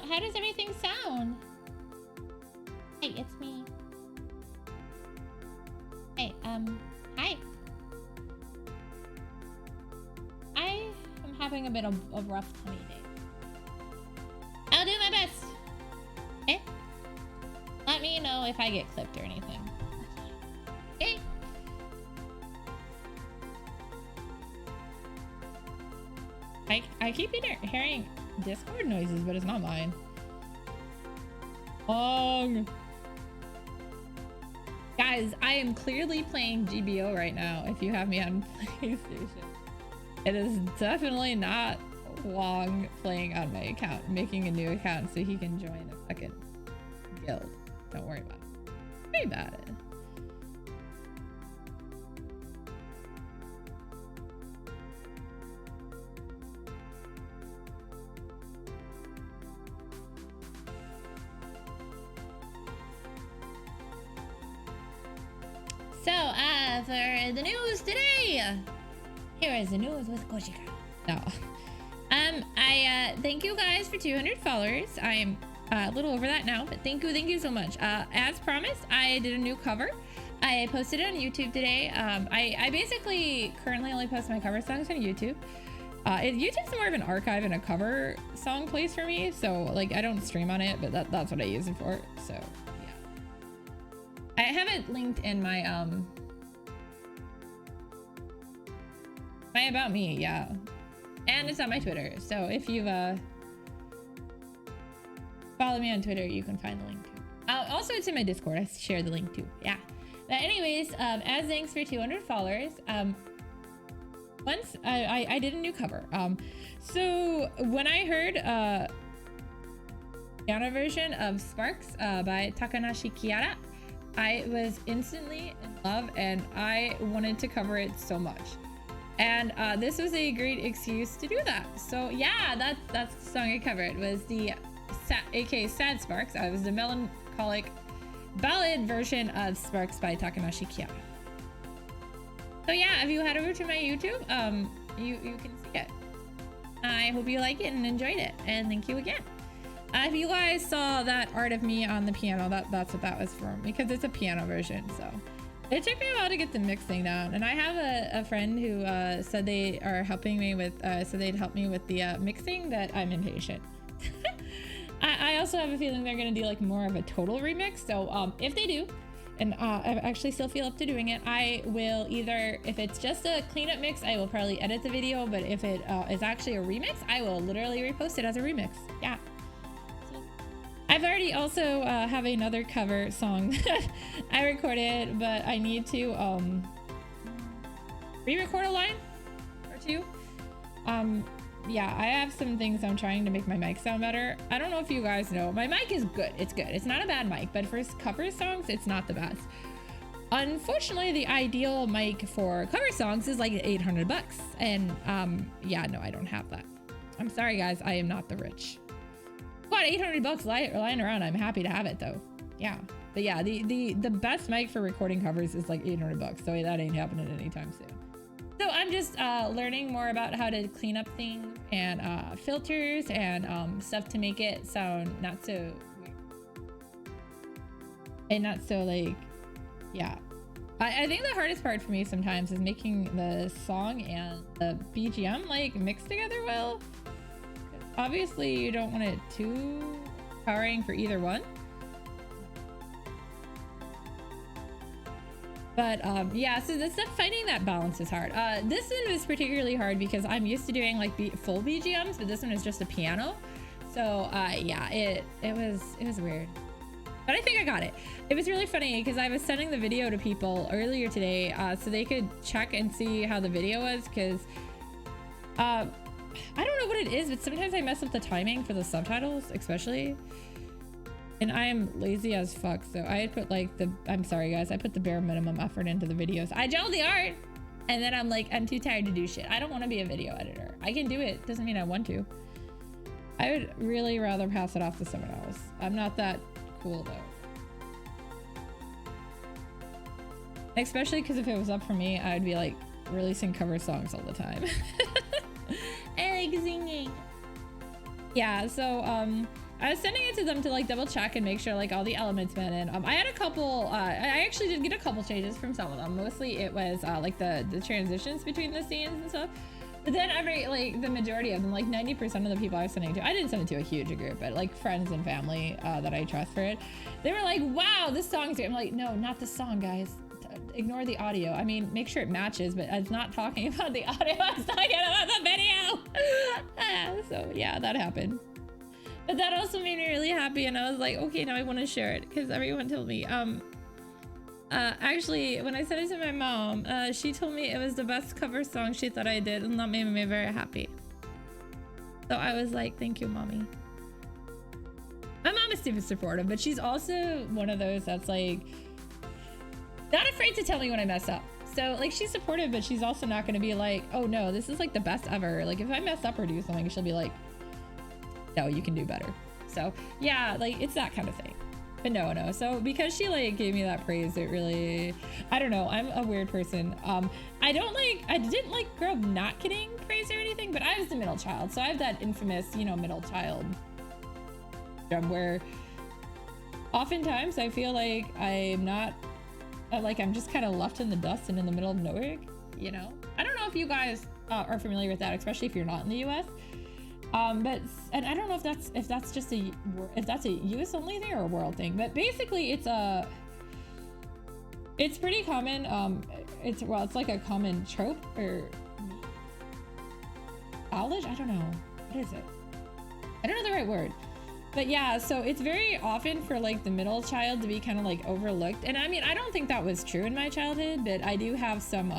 how does everything sound? Hey, it's me. Hey, hi. I am having a bit of a rough tummy day. I'll do my best. Okay? Let me know if I get clipped or anything. Okay? I keep hearing Discord noises, but it's not mine. Guys, I am clearly playing GBO right now if you have me on PlayStation. It is definitely not Wong playing on my account, making a new account so he can join a second guild. Don't worry about it. Don't worry about it. So, for the news today, here is the news with Kojika. No. I thank you guys for 200 followers. I am a little over that now, but thank you so much. As promised, I did a new cover. I posted it on YouTube today. I basically currently only post my cover songs on YouTube. YouTube's more of an archive and a cover song place for me, so like I don't stream on it, but that's what I use it for. So yeah, I have it linked in my my about me, yeah, and it's on my Twitter. So if you've follow me on Twitter, you can find the link too. Also, it's in my Discord. I share the link too. Yeah. But anyways, as thanks for 200 followers, once I did a new cover. So when I heard piano version of Sparks by Takanashi Kiara, I was instantly in love and I wanted to cover it so much. And this was a great excuse to do that. So yeah, that's the song I covered. Was the aka Sad Sparks. It was the melancholic ballad version of Sparks by Takanashi Kiara. So yeah, if you head over to my YouTube, you can see it. I hope you like it and enjoyed it, and thank you again. If you guys saw that art of me on the piano, that's what that was from, because it's a piano version. So it took me a while to get the mixing down, and I have a friend who said they are helping me with, so they'd help me with the mixing, that I'm impatient. I also have a feeling they're gonna do like more of a total remix. So if they do, and I actually still feel up to doing it, I will either, if it's just a cleanup mix, I will probably edit the video, but if it is actually a remix, I will literally repost it as a remix. Yeah. So, I've already also have another cover song I recorded, but I need to re-record a line or two. Yeah, I have some things I'm trying to make my mic sound better. I don't know if you guys know, my mic is good. It's good. It's not a bad mic, but for cover songs, it's not the best. Unfortunately, the ideal mic for cover songs is like 800 bucks. And yeah, no, I don't have that. I'm sorry, guys. I am not the rich. Got 800 bucks lying around. I'm happy to have it though. Yeah. But yeah, the best mic for recording covers is like 800 bucks. So that ain't happening anytime soon. So I'm just learning more about how to clean up things and filters and stuff to make it sound not so weird. And not so like, yeah. I think the hardest part for me sometimes is making the song and the BGM like mixed together well. Obviously you don't want it too powering for either one. But yeah, so this stuff, finding that balance is hard. This one was particularly hard because I'm used to doing like full BGMs, but this one is just a piano. So yeah, it was weird. But I think I got it. It was really funny because I was sending the video to people earlier today so they could check and see how the video was, because I don't know what it is, but sometimes I mess up the timing for the subtitles, especially. And I am lazy as fuck, so I had put like I'm sorry guys, I put the bare minimum effort into the videos. I gel the art, and then I'm like, I'm too tired to do shit. I don't want to be a video editor. I can do it, doesn't mean I want to. I would really rather pass it off to someone else. I'm not that cool though. Especially because if it was up for me, I'd be like releasing cover songs all the time. I like singing. Yeah, so I was sending it to them to like double check and make sure like all the elements went in. I had a couple, I actually did get a couple changes from some of them. Mostly it was like the transitions between the scenes and stuff. But then the majority of them, like 90% of the people I was sending to, I didn't send it to a huge group, but like friends and family that I trust for it. They were like, wow, this song's great. I'm like, no, not the song, guys. Ignore the audio. I mean, make sure it matches, but it's not talking about the audio. It's talking about the video. So yeah, that happened. But that also made me really happy, and I was like, okay, now I want to share it because everyone told me. Actually, when I sent it to my mom, she told me it was the best cover song she thought I did, and that made me very happy. So I was like, thank you, mommy. My mom is super supportive, but she's also one of those that's like not afraid to tell me when I mess up. So like she's supportive, but she's also not going to be like, oh no, this is like the best ever. Like if I mess up or do something, she'll be like, no, you can do better. So yeah, like it's that kind of thing. But no. So because she like gave me that praise, it really, I don't know. I'm a weird person. I didn't like grow up not getting praise or anything, but I was the middle child. So I have that infamous, middle child syndrome where oftentimes I feel like I'm not, like I'm just kind of left in the dust and in the middle of nowhere, I don't know if you guys are familiar with that, especially if you're not in the US. And I don't know if that's just a US only thing or a world thing, but basically it's pretty common. It's like a common trope or knowledge. I don't know. What is it? I don't know the right word, but yeah, so it's very often for like the middle child to be kind of like overlooked. And I mean, I don't think that was true in my childhood, but I do have some,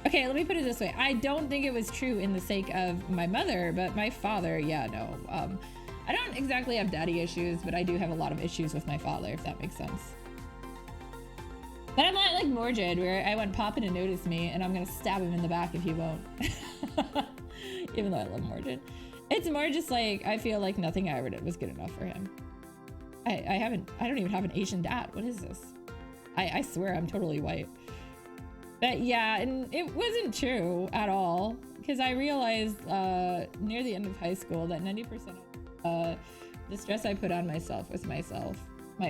okay, let me put it this way. I don't think it was true in the sake of my mother, but my father, yeah, no. I don't exactly have daddy issues, but I do have a lot of issues with my father, if that makes sense. But I'm not like Mordred, where I want Papa to notice me, and I'm gonna stab him in the back if he won't. Even though I love Mordred. It's more just like, I feel like nothing I ever did was good enough for him. I don't even have an Asian dad. What is this? I swear I'm totally white. But yeah, and it wasn't true at all, because I realized near the end of high school that 90% of the stress I put on myself was my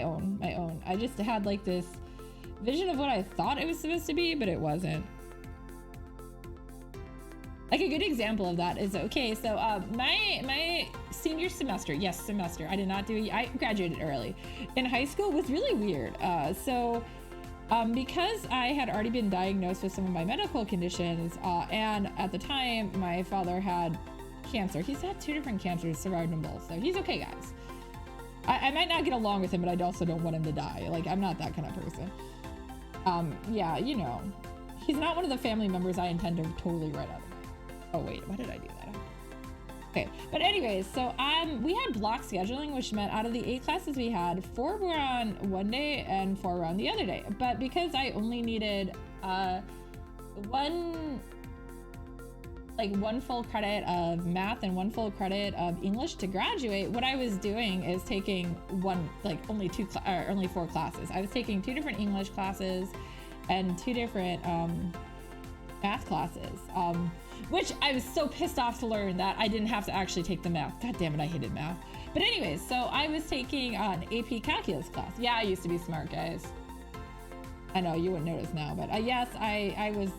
own. I just had like this vision of what I thought it was supposed to be, but it wasn't. Like a good example of that is, okay, so my senior semester, I did not do, I graduated early. In high school was really weird. Because I had already been diagnosed with some of my medical conditions, and at the time my father had cancer. He's had 2 different cancers survived him both, so he's okay, guys. I might not get along with him, but I also don't want him to die. Like, I'm not that kind of person. Yeah, he's not one of the family members I intend to totally write out of my. Oh wait, why did I do that? Okay, but anyways, so we had block scheduling, which meant out of the 8 classes we had, 4 were on one day and 4 were on the other day. But because I only needed one full credit of math and 1 full credit of English to graduate, what I was doing is taking only 4 classes. I was taking 2 different English classes and 2 different math classes. Which I was so pissed off to learn that I didn't have to actually take the math. God damn it, I hated math. But anyways, so I was taking an AP calculus class. Yeah, I used to be smart, guys. I know you wouldn't notice now, but yes, I was.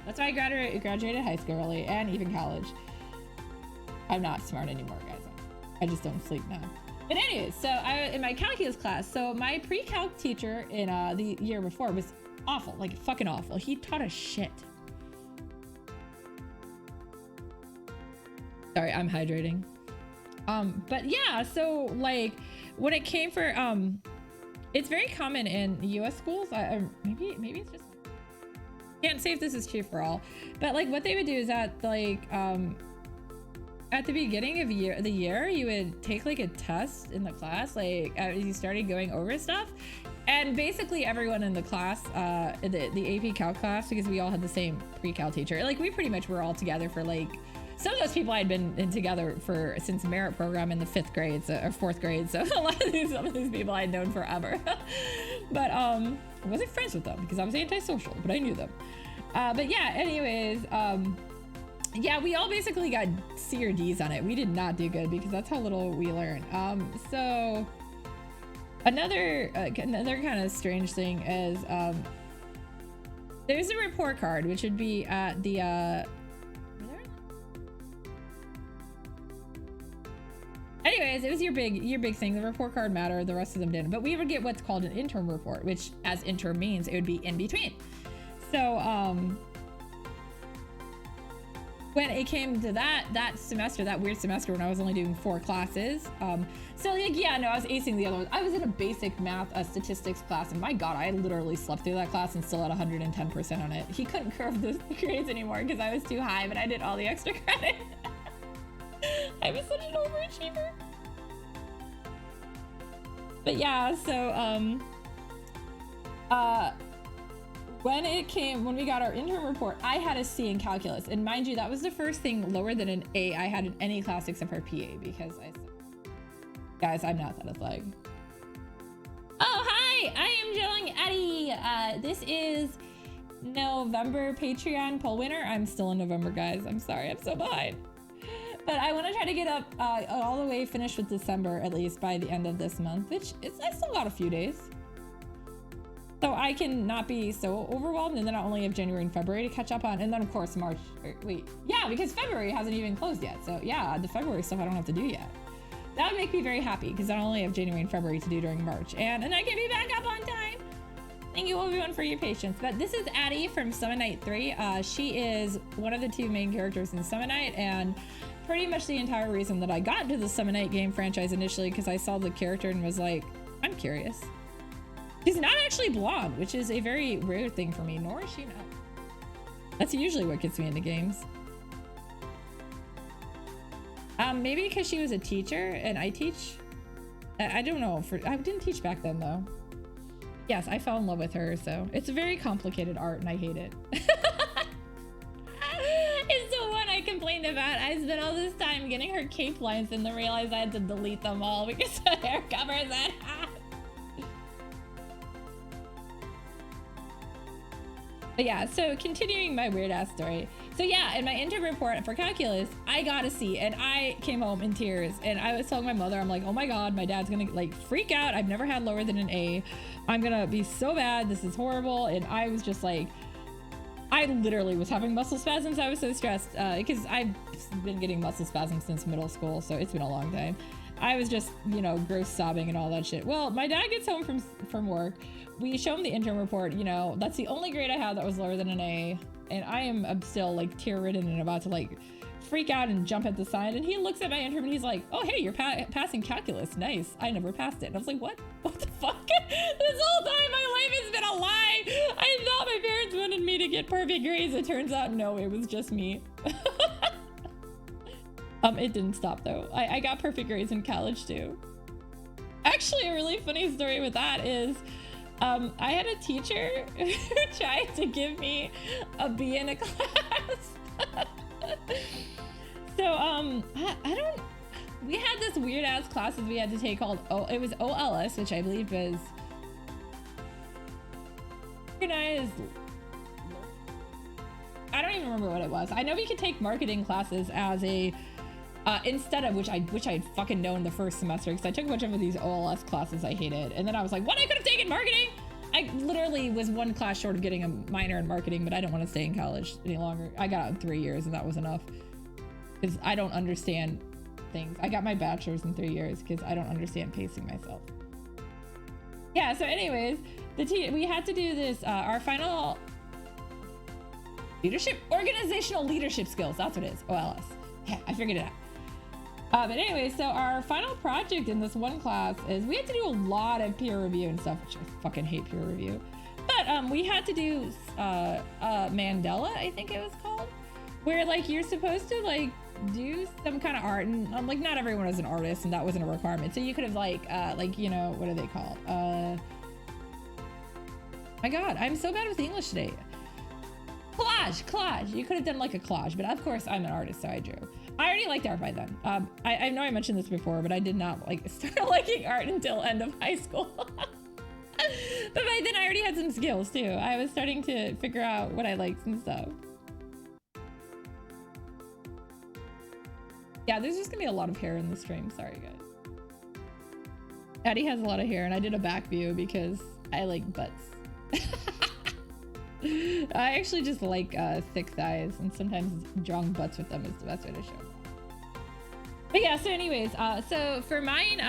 That's why I graduated high school early and even college. I'm not smart anymore, guys. I just don't sleep now. But anyways, so in my calculus class, so my pre-calc teacher in the year before was awful, like fucking awful. He taught us shit. Sorry, I'm hydrating. But yeah, so like when it came for it's very common in US schools. Maybe it's just, can't say if this is true for all, but like what they would do is that like at the beginning of the year you would take like a test in the class, like as you started going over stuff, and basically everyone in the class, the AP Calc class, because we all had the same pre-cal teacher, like we pretty much were all together for like, some of those people I had been together since merit program in the 5th grade, or 4th grade. So some of these people I had known forever. But I wasn't friends with them because I was antisocial, but I knew them. But yeah, anyways, Yeah, we all basically got C or D's on it. We did not do good because that's how little we learn. So another kind of strange thing is there's a report card, which would be at the anyways, it was your big thing. The report card mattered, the rest of them didn't. But we would get what's called an interim report, which as interim means it would be in between. So when it came to that semester, that weird semester when I was only doing 4 classes, so like, yeah, no, I was acing the other ones. I was in a basic math statistics class, and my god, I literally slept through that class and still had 110% on it. He couldn't curve the grades anymore because I was too high, but I did all the extra credit. I was such an overachiever. But yeah, so when we got our interim report, I had a C in calculus, and mind you, that was the first thing lower than an A I had in any class except for PA, because guys, I'm not that athletic. Oh, hi, I am Jolling Eddie. This is November Patreon poll winner. I'm still in November, guys. I'm sorry, I'm so behind. But I want to try to get up all the way finished with December, at least by the end of this month, which I still got a few days. So I can not be so overwhelmed, and then I only have January and February to catch up on. And then of course March, yeah, because February hasn't even closed yet. So yeah, the February stuff I don't have to do yet. That would make me very happy because I only have January and February to do during March. And I can be back up on time. Thank you everyone for your patience. But this is Addie from Summon Night 3. She is one of the 2 main characters in Summon Night, and pretty much the entire reason that I got into the Summon Night game franchise initially, because I saw the character and was like, I'm curious. She's not actually blonde, which is a very rare thing for me, nor is she not. That's usually what gets me into games. Maybe because she was a teacher and I teach. I don't know. I didn't teach back then though. Yes, I fell in love with her, so it's a very complicated art and I hate it. It's the one I complained about. I spent all this time getting her cape lines and then realized I had to delete them all because the hair covers it. But yeah, so continuing my weird ass story. So yeah, in my interim report for calculus, I got a C, and I came home in tears, and I was telling my mother, I'm like, oh my god, my dad's gonna like freak out. I've never had lower than an A. I'm gonna be so bad. This is horrible. And I was just like, I literally was having muscle spasms. I was so stressed because I've been getting muscle spasms since middle school, so it's been a long time. I was just, you know, gross sobbing and all that shit. Well, my dad gets home from work. We show him the interim report. You know, that's the only grade I had that was lower than an A. And I am still like tear-ridden and about to like freak out and jump at the side. And he looks at my interim and he's like, oh, hey, you're passing calculus. Nice. I never passed it. And I was like, what? What the fuck? This whole time my life has been a lie. I thought my parents wanted me to get perfect grades. It turns out, no, it was just me. It didn't stop though. I got perfect grades in college too. Actually, a really funny story with that is I had a teacher who tried to give me a B in a class. So I don't, we had this weird ass classes we had to take called it was OLS, which I believe was organized. I don't even remember what it was. I know we could take marketing classes as a instead of which I had fucking known the first semester, because I took a bunch of these OLS classes I hated, and then I was like, what, I could have taken marketing? I literally was one class short of getting a minor in marketing, but I didn't want to stay in college any longer. I got out in 3 years and that was enough because I don't understand things. I got my bachelor's in 3 years because I don't understand pacing myself. Yeah, so anyways, we had to do this, our final organizational leadership skills. That's what it is, OLS. Yeah, I figured it out. But anyway, so our final project in this one class is we had to do a lot of peer review and stuff, which I fucking hate peer review. But we had to do Mandela, I think it was called, where like you're supposed to like do some kind of art, and like not everyone was an artist, and that wasn't a requirement. So you could have like you know, what are they called? My God, I'm so bad with English today. Collage. You could have done like a collage, but of course I'm an artist, so I drew. I already liked art by then. I know I mentioned this before, but I did not like start liking art until end of high school. But by then I already had some skills too. I was starting to figure out what I liked and stuff. Yeah, there's just gonna be a lot of hair in the stream. Sorry, guys. Eddie has a lot of hair, and I did a back view because I like butts. I actually just like thick thighs, and sometimes drawing butts with them is the best way to show them. But yeah, so anyways, so for mine,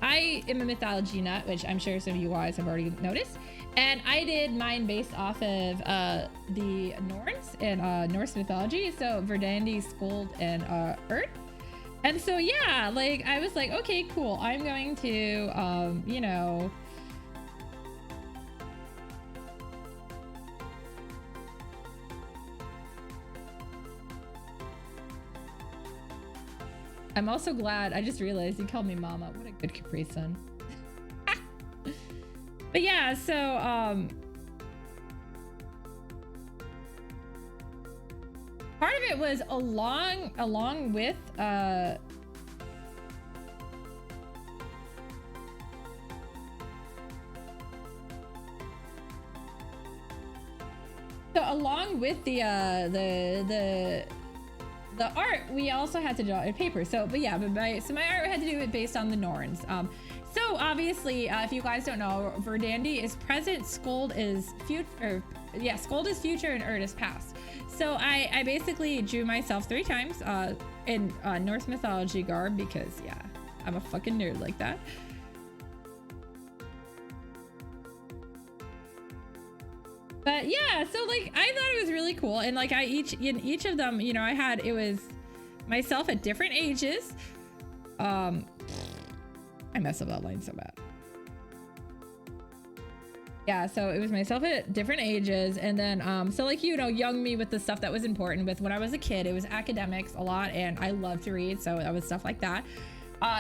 I am a mythology nut, which I'm sure some of you guys have already noticed. And I did mine based off of the Norns and Norse mythology. So Verdandi, Skuld, and Earth. And so yeah, like I was like, okay, cool. I'm going to, you know, I'm also glad. I just realized you called me mama. What a good Capri Sun. But yeah, so part of it was along with so along with the art, we also had to draw a paper. So, but yeah, my art had to do it based on the Norns. So obviously, if you guys don't know, Verdandi is present, Skuld is future, Skuld is future, and Urt is past. So I basically drew myself 3 times in Norse mythology garb because yeah, I'm a fucking nerd like that. But yeah, so like I thought it was really cool, and like in each of them, you know, it was myself at different ages. I messed up that line so bad. Yeah, so it was myself at different ages, and then so like, you know, young me with the stuff that was important with when I was a kid. It was academics a lot, and I love to read, so that was stuff like that.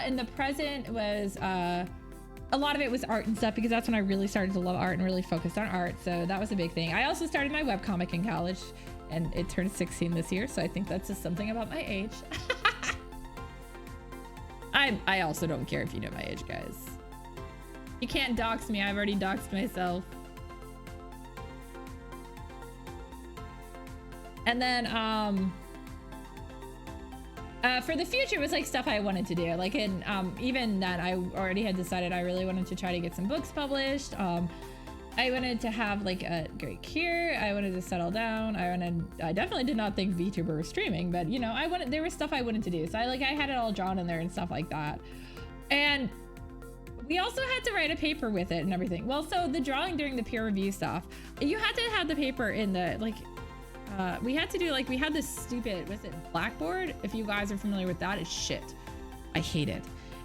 In the present was a lot of it was art and stuff, because that's when I really started to love art and really focused on art. So that was a big thing. I also started my webcomic in college, and it turned 16 this year. So I think that's just something about my age. I also don't care if you know my age, guys. You can't dox me. I've already doxed myself. And then for the future, it was like stuff I wanted to do. Like in even then, I already had decided I really wanted to try to get some books published. I wanted to have like a great career. I wanted to settle down. I definitely did not think VTuber was streaming, but you know, there was stuff I wanted to do. So I had it all drawn in there and stuff like that. And we also had to write a paper with it and everything. Well, so the drawing during the peer review stuff, you had to have the paper in the like. We had to do like, we had this stupid, was it Blackboard? If you guys are familiar with that, it's shit. I hate it.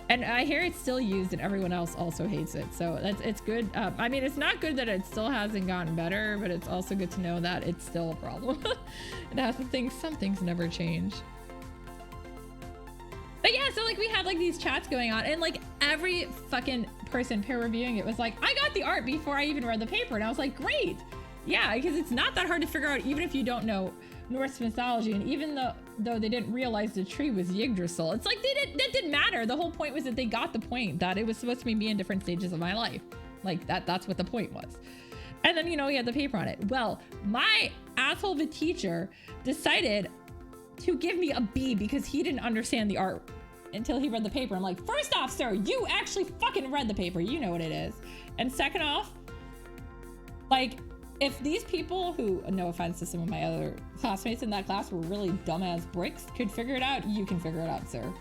And I hear it's still used and everyone else also hates it. So it's good. I mean, it's not good that it still hasn't gotten better, but it's also good to know that it's still a problem. And that's the thing, some things never change. But yeah, so like we had like these chats going on, and like every fucking person peer reviewing it was like, I got the art before I even read the paper. And I was like, great. Yeah, because it's not that hard to figure out, even if you don't know Norse mythology, and even though they didn't realize the tree was Yggdrasil, it's like that didn't matter. The whole point was that they got the point that it was supposed to be me in different stages of my life. Like that's what the point was. And then, you know, he had the paper on it. Well, my asshole of a teacher decided to give me a B because he didn't understand the art until he read the paper. I'm like, first off, sir, you actually fucking read the paper. You know what it is. And second off, like, if these people who, no offense to some of my other classmates in that class, were really dumbass bricks, could figure it out, you can figure it out, sir.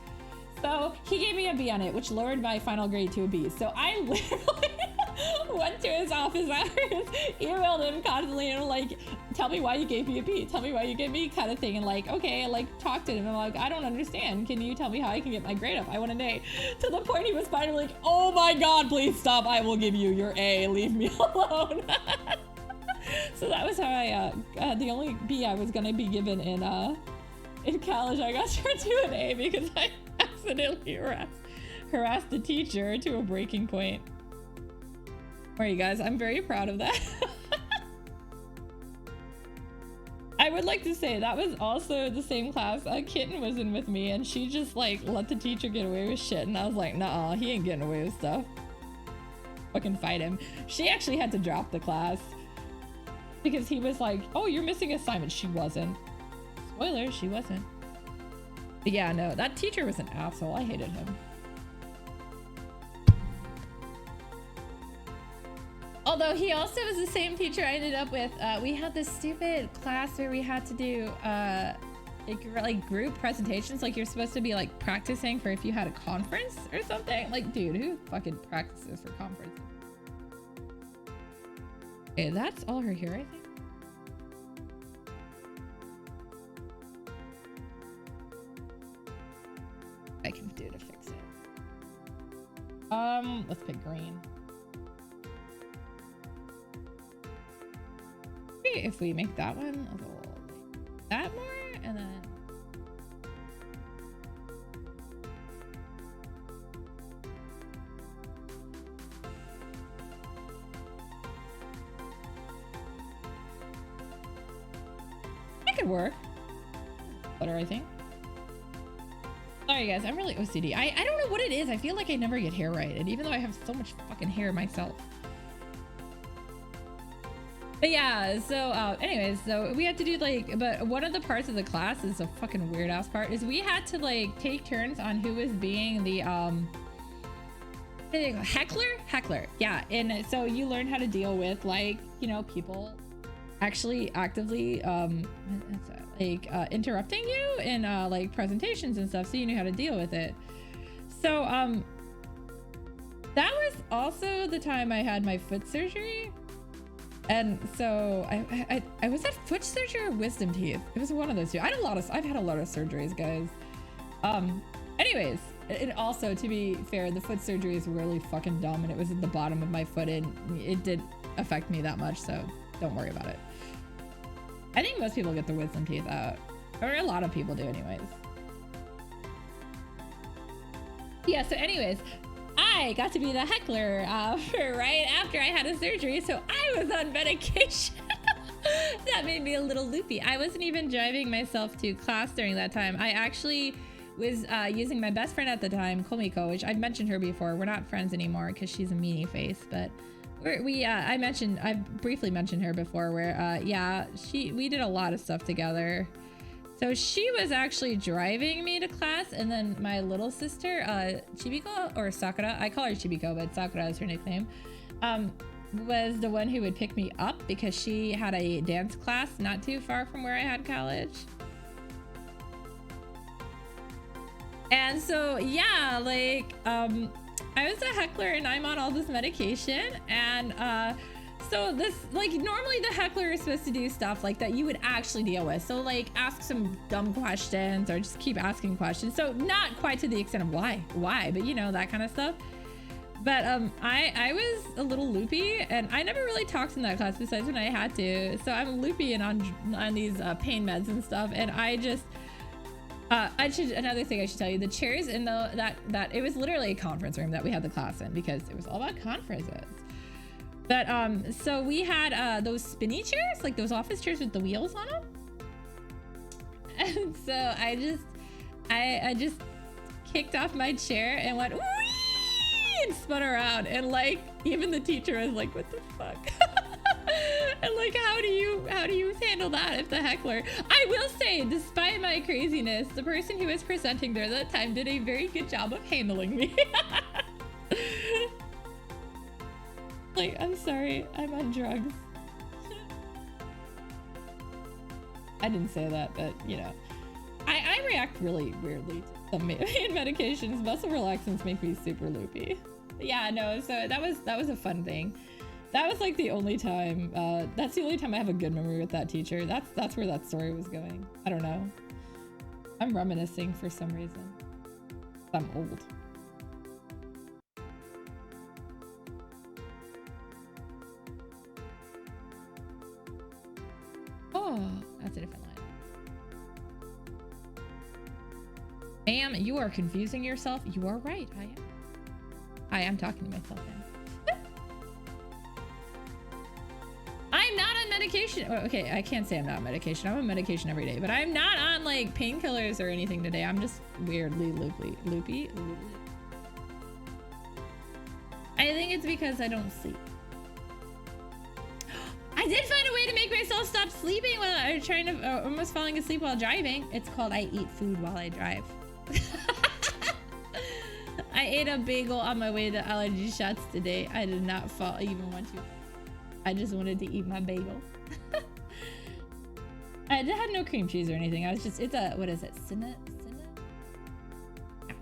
So he gave me a B on it, which lowered my final grade to a B. So I literally went to his office hours, emailed him constantly, and like, tell me why you gave me a B, tell me why you gave me kind of thing. And like, okay, I like talked to him. I'm like, I don't understand. Can you tell me how I can get my grade up? I want an A. To the point he was finally like, oh my God, please stop. I will give you your A. Leave me alone. So that was how I, the only B I was gonna be given in college, I got turned to an A because I accidentally harassed the teacher to a breaking point. All right, you guys, I'm very proud of that. I would like to say that was also the same class a kitten was in with me, and she just like let the teacher get away with shit, and I was like, nah, he ain't getting away with stuff. Fucking fight him. She actually had to drop the class because he was like, oh, you're missing assignments. She wasn't. Spoiler, she wasn't. But yeah, no, that teacher was an asshole. I hated him. Although he also was the same teacher I ended up with. We had this stupid class where we had to do like group presentations. Like you're supposed to be like practicing for if you had a conference or something. Like, dude, who fucking practices for conferences? Okay, that's all her hair, I think. I can do to fix it. Let's pick green. Maybe if we make that one a little like that more, and then that could work. Better, I think. Sorry guys, I'm really OCD. I don't know what it is. I feel like I never get hair right, and even though I have so much fucking hair myself. But yeah, so anyways, so we had to do like, but one of the parts of the class is a fucking weird ass part, is we had to like take turns on who was being the heckler. Yeah, and so you learn how to deal with like, you know, people actually actively interrupting you in like presentations and stuff, so you knew how to deal with it. So that was also the time I had my foot surgery. And so I was at foot surgery or wisdom teeth. It was one of those two. I've had a lot of surgeries, guys. Anyways, and also to be fair, the foot surgery is really fucking dumb, and it was at the bottom of my foot, and it didn't affect me that much, so don't worry about it. I think most people get their wisdom teeth out, or a lot of people do anyways. Yeah, so anyways, I got to be the heckler right after I had a surgery, so I was on medication. That made me a little loopy. I wasn't even driving myself to class during that time. I actually was using my best friend at the time, Komiko, which I've mentioned her before. We're not friends anymore because she's a meanie face, but I briefly mentioned her before, where yeah, we did a lot of stuff together. So she was actually driving me to class, and then my little sister, Chibiko, or Sakura, I call her Chibiko, but Sakura is her nickname, was the one who would pick me up because she had a dance class not too far from where I had college. And so, yeah, like, I was a heckler and I'm on all this medication, and so this, like, normally the heckler is supposed to do stuff like that you would actually deal with. So like ask some dumb questions or just keep asking questions. So not quite to the extent of why, but you know, that kind of stuff. But I was a little loopy, and I never really talked in that class besides when I had to. So I'm loopy and on these pain meds and stuff, and I just another thing I should tell you, the chairs in that it was literally a conference room that we had the class in because it was all about conferences. But so we had those spinny chairs, like those office chairs with the wheels on them. And so I just kicked off my chair and went whee! And spun around, and like even the teacher was like, what the fuck? And like, how do you handle that if the heckler? I will say, despite my craziness, the person who was presenting there that time did a very good job of handling me. Like, I'm sorry, I'm on drugs. I didn't say that, but you know, I react really weirdly to some medications. Muscle relaxants make me super loopy. Yeah, no, so that was a fun thing. That was like the only time, that's the only time I have a good memory with that teacher. That's where that story was going. I don't know. I'm reminiscing for some reason. I'm old. Oh, that's a different line. Ma'am, you are confusing yourself. You are right, I am. I am talking to myself now. I'm not on medication. Oh, okay, I can't say I'm not on medication. I'm on medication every day, but I'm not on like painkillers or anything today. I'm just weirdly loopy. I think it's because I don't sleep. I did find a way to make myself stop sleeping while I was trying to almost falling asleep while driving. It's called I eat food while I drive. I ate a bagel on my way to allergy shots today. I did not even want to. I just wanted to eat my bagel. It had no cream cheese or anything. I was just, it's a, what is it? Cinna? Yeah.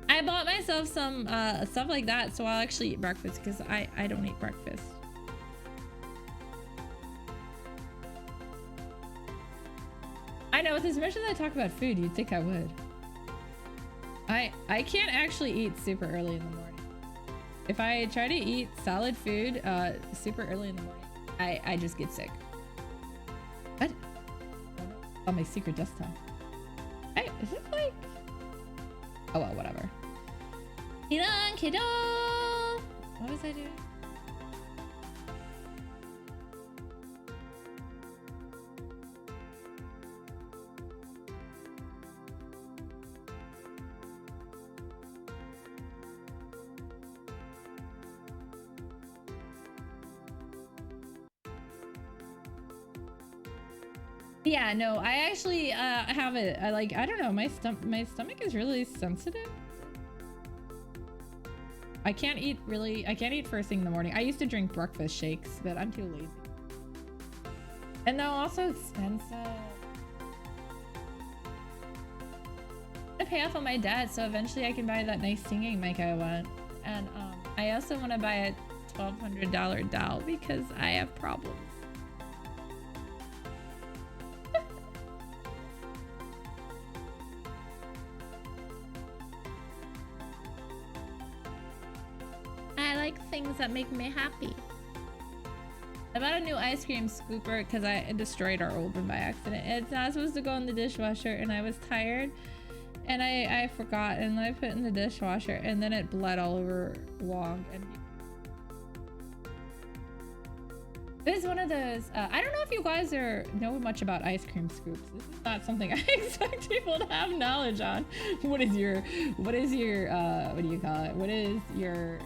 I bought myself some stuff like that so I'll actually eat breakfast because I don't eat breakfast. I know, with as much as I talk about food, you'd think I would. I can't actually eat super early in the morning. If I try to eat solid food super early in the morning, I just get sick. What? Oh, my secret desktop. Hey, is this like... Oh well, whatever. Kiddo! What was I doing? Yeah, no, I actually have it. I don't know, my stomach is really sensitive. I can't eat first thing in the morning. I used to drink breakfast shakes, but I'm too lazy. And they're also expensive. I'm gonna pay off on my debt so eventually I can buy that nice singing mic I want. And I also want to buy a $1,200 doll because I have problems. I like things that make me happy. I bought a new ice cream scooper because I destroyed our old one by accident. It's not supposed to go in the dishwasher and I was tired and I forgot and I put it in the dishwasher and then it bled all over Wong. And this is one of those, I don't know if you guys know much about ice cream scoops. This is not something I expect people to have knowledge on. What do you call it? What is your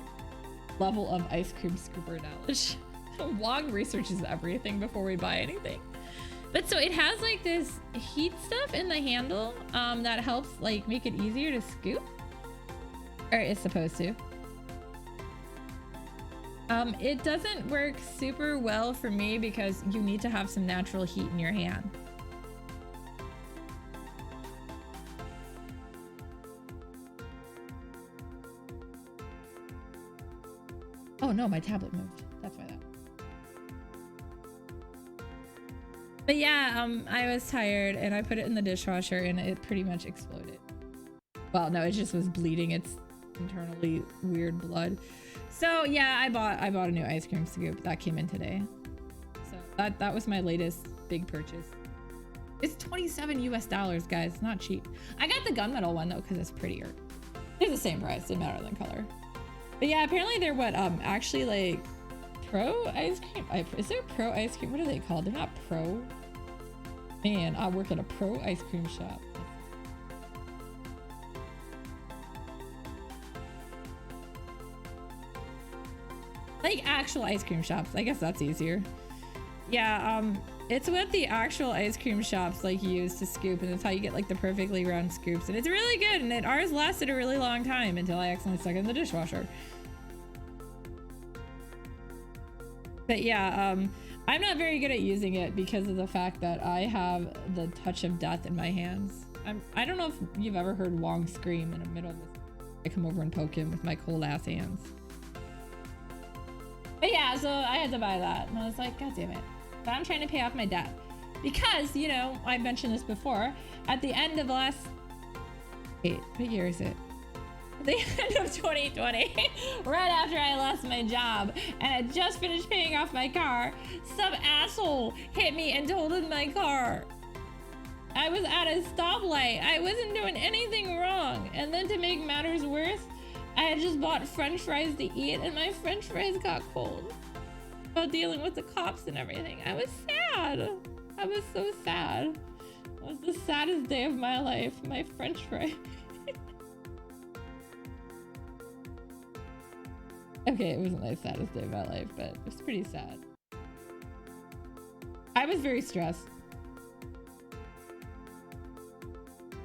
level of ice cream scooper knowledge? Wong researches everything before we buy anything. But so it has like this heat stuff in the handle that helps like make it easier to scoop. Or it's supposed to. It doesn't work super well for me because you need to have some natural heat in your hand. Oh no, my tablet moved. That's why that. But yeah, I was tired and I put it in the dishwasher and it pretty much exploded. Well, no, it just was bleeding. It's internally weird blood. So yeah, I bought a new ice cream scoop that came in today. So that was my latest big purchase. It's $27 US, guys. It's not cheap. I got the gunmetal one though because it's prettier. It's the same price, doesn't matter than color. But yeah, apparently they're what actually like pro ice cream. Is there pro ice cream? What are they called? They're not pro. Man, I work at a pro ice cream shop. Like actual ice cream shops. I guess that's easier. Yeah, it's what the actual ice cream shops like use to scoop, and it's how you get like the perfectly round scoops, and it's really good, and ours lasted a really long time until I accidentally stuck it in the dishwasher. But yeah, I'm not very good at using it because of the fact that I have the touch of death in my hands. I don't know if you've ever heard Wong scream in the middle of this. I come over and poke him with my cold ass hands. But yeah, so I had to buy that, and I was like, God damn it. But I'm trying to pay off my debt. Because, you know, I mentioned this before, at the end of last... Wait, what year is it? At the end of 2020, right after I lost my job, and I just finished paying off my car, some asshole hit me and totaled my car. I was at a stoplight. I wasn't doing anything wrong. And then to make matters worse, I had just bought French fries to eat, and my French fries got cold. About dealing with the cops and everything. I was sad. I was so sad. It was the saddest day of my life. My French fry. Okay, it wasn't the saddest day of my life, but it was pretty sad. I was very stressed.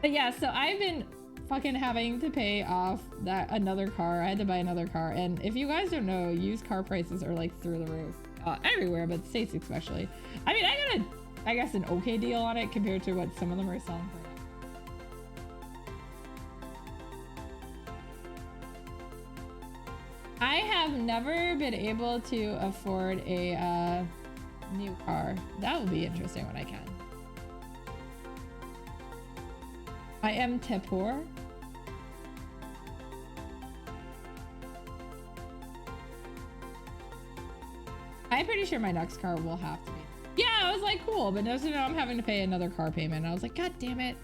But yeah, so I've been fucking having to pay off another car. I had to buy another car, and if you guys don't know, used car prices are like through the roof everywhere, but States especially. I mean, I got I guess an okay deal on it compared to what some of them are selling for. I have never been able to afford a new car. That will be interesting when I can. I am Tepor. I'm pretty sure my next car will have to be. Yeah, I was like, cool, but no, so now I'm having to pay another car payment. I was like, God damn it.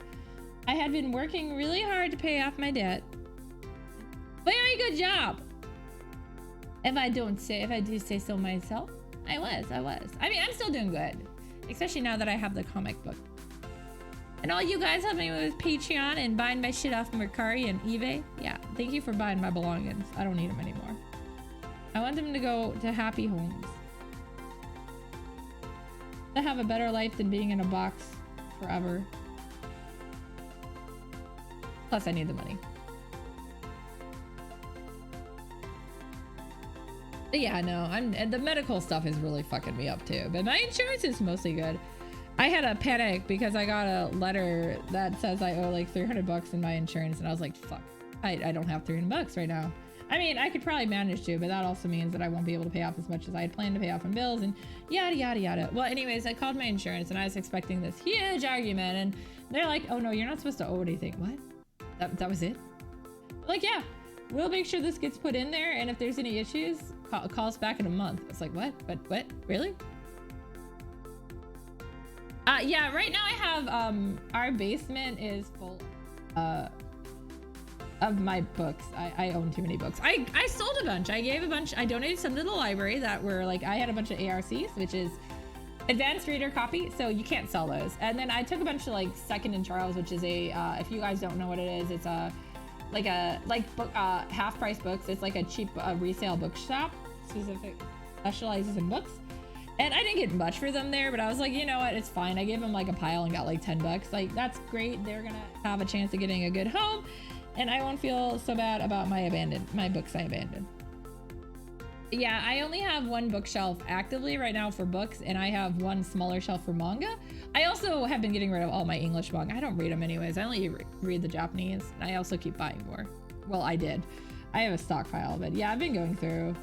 I had been working really hard to pay off my debt. Very good job. If I do say so myself, I was. I mean, I'm still doing good, especially now that I have the comic book. And all you guys helping me with Patreon and buying my shit off Mercari and eBay. Yeah, thank you for buying my belongings. I don't need them anymore. I want them to go to happy homes. To have a better life than being in a box forever. Plus, I need the money. But yeah, no, the medical stuff is really fucking me up too. But my insurance is mostly good. I had a panic because I got a letter that says I owe like 300 bucks in my insurance, and I was like, fuck, I don't have 300 bucks right now. I mean, I could probably manage to, but that also means that I won't be able to pay off as much as I had planned to pay off on bills and yada, yada, yada. Well, anyways, I called my insurance and I was expecting this huge argument, and they're like, oh no, you're not supposed to owe anything. What? That was it? Like, yeah, we'll make sure this gets put in there, and if there's any issues, call us back in a month. It's like, what? But what? Really? Yeah, right now I have, our basement is full, of my books. I own too many books. I sold a bunch. I gave a bunch. I donated some to the library that were like, I had a bunch of ARCs, which is advanced reader copy, so you can't sell those. And then I took a bunch of like Second and Charles, which is a, if you guys don't know what it is, it's a, book, half price books. It's like a cheap resale bookshop, specializes in books. And I didn't get much for them there, but I was like, you know what, it's fine. I gave them like a pile and got like 10 bucks. Like, that's great. They're gonna have a chance of getting a good home, and I won't feel so bad about my books I abandoned. Yeah, I only have one bookshelf actively right now for books, and I have one smaller shelf for manga. I also have been getting rid of all my English manga. I don't read them anyways. I only read the Japanese, and I also keep buying more. Well, I did. I have a stockpile, but yeah, I've been going through.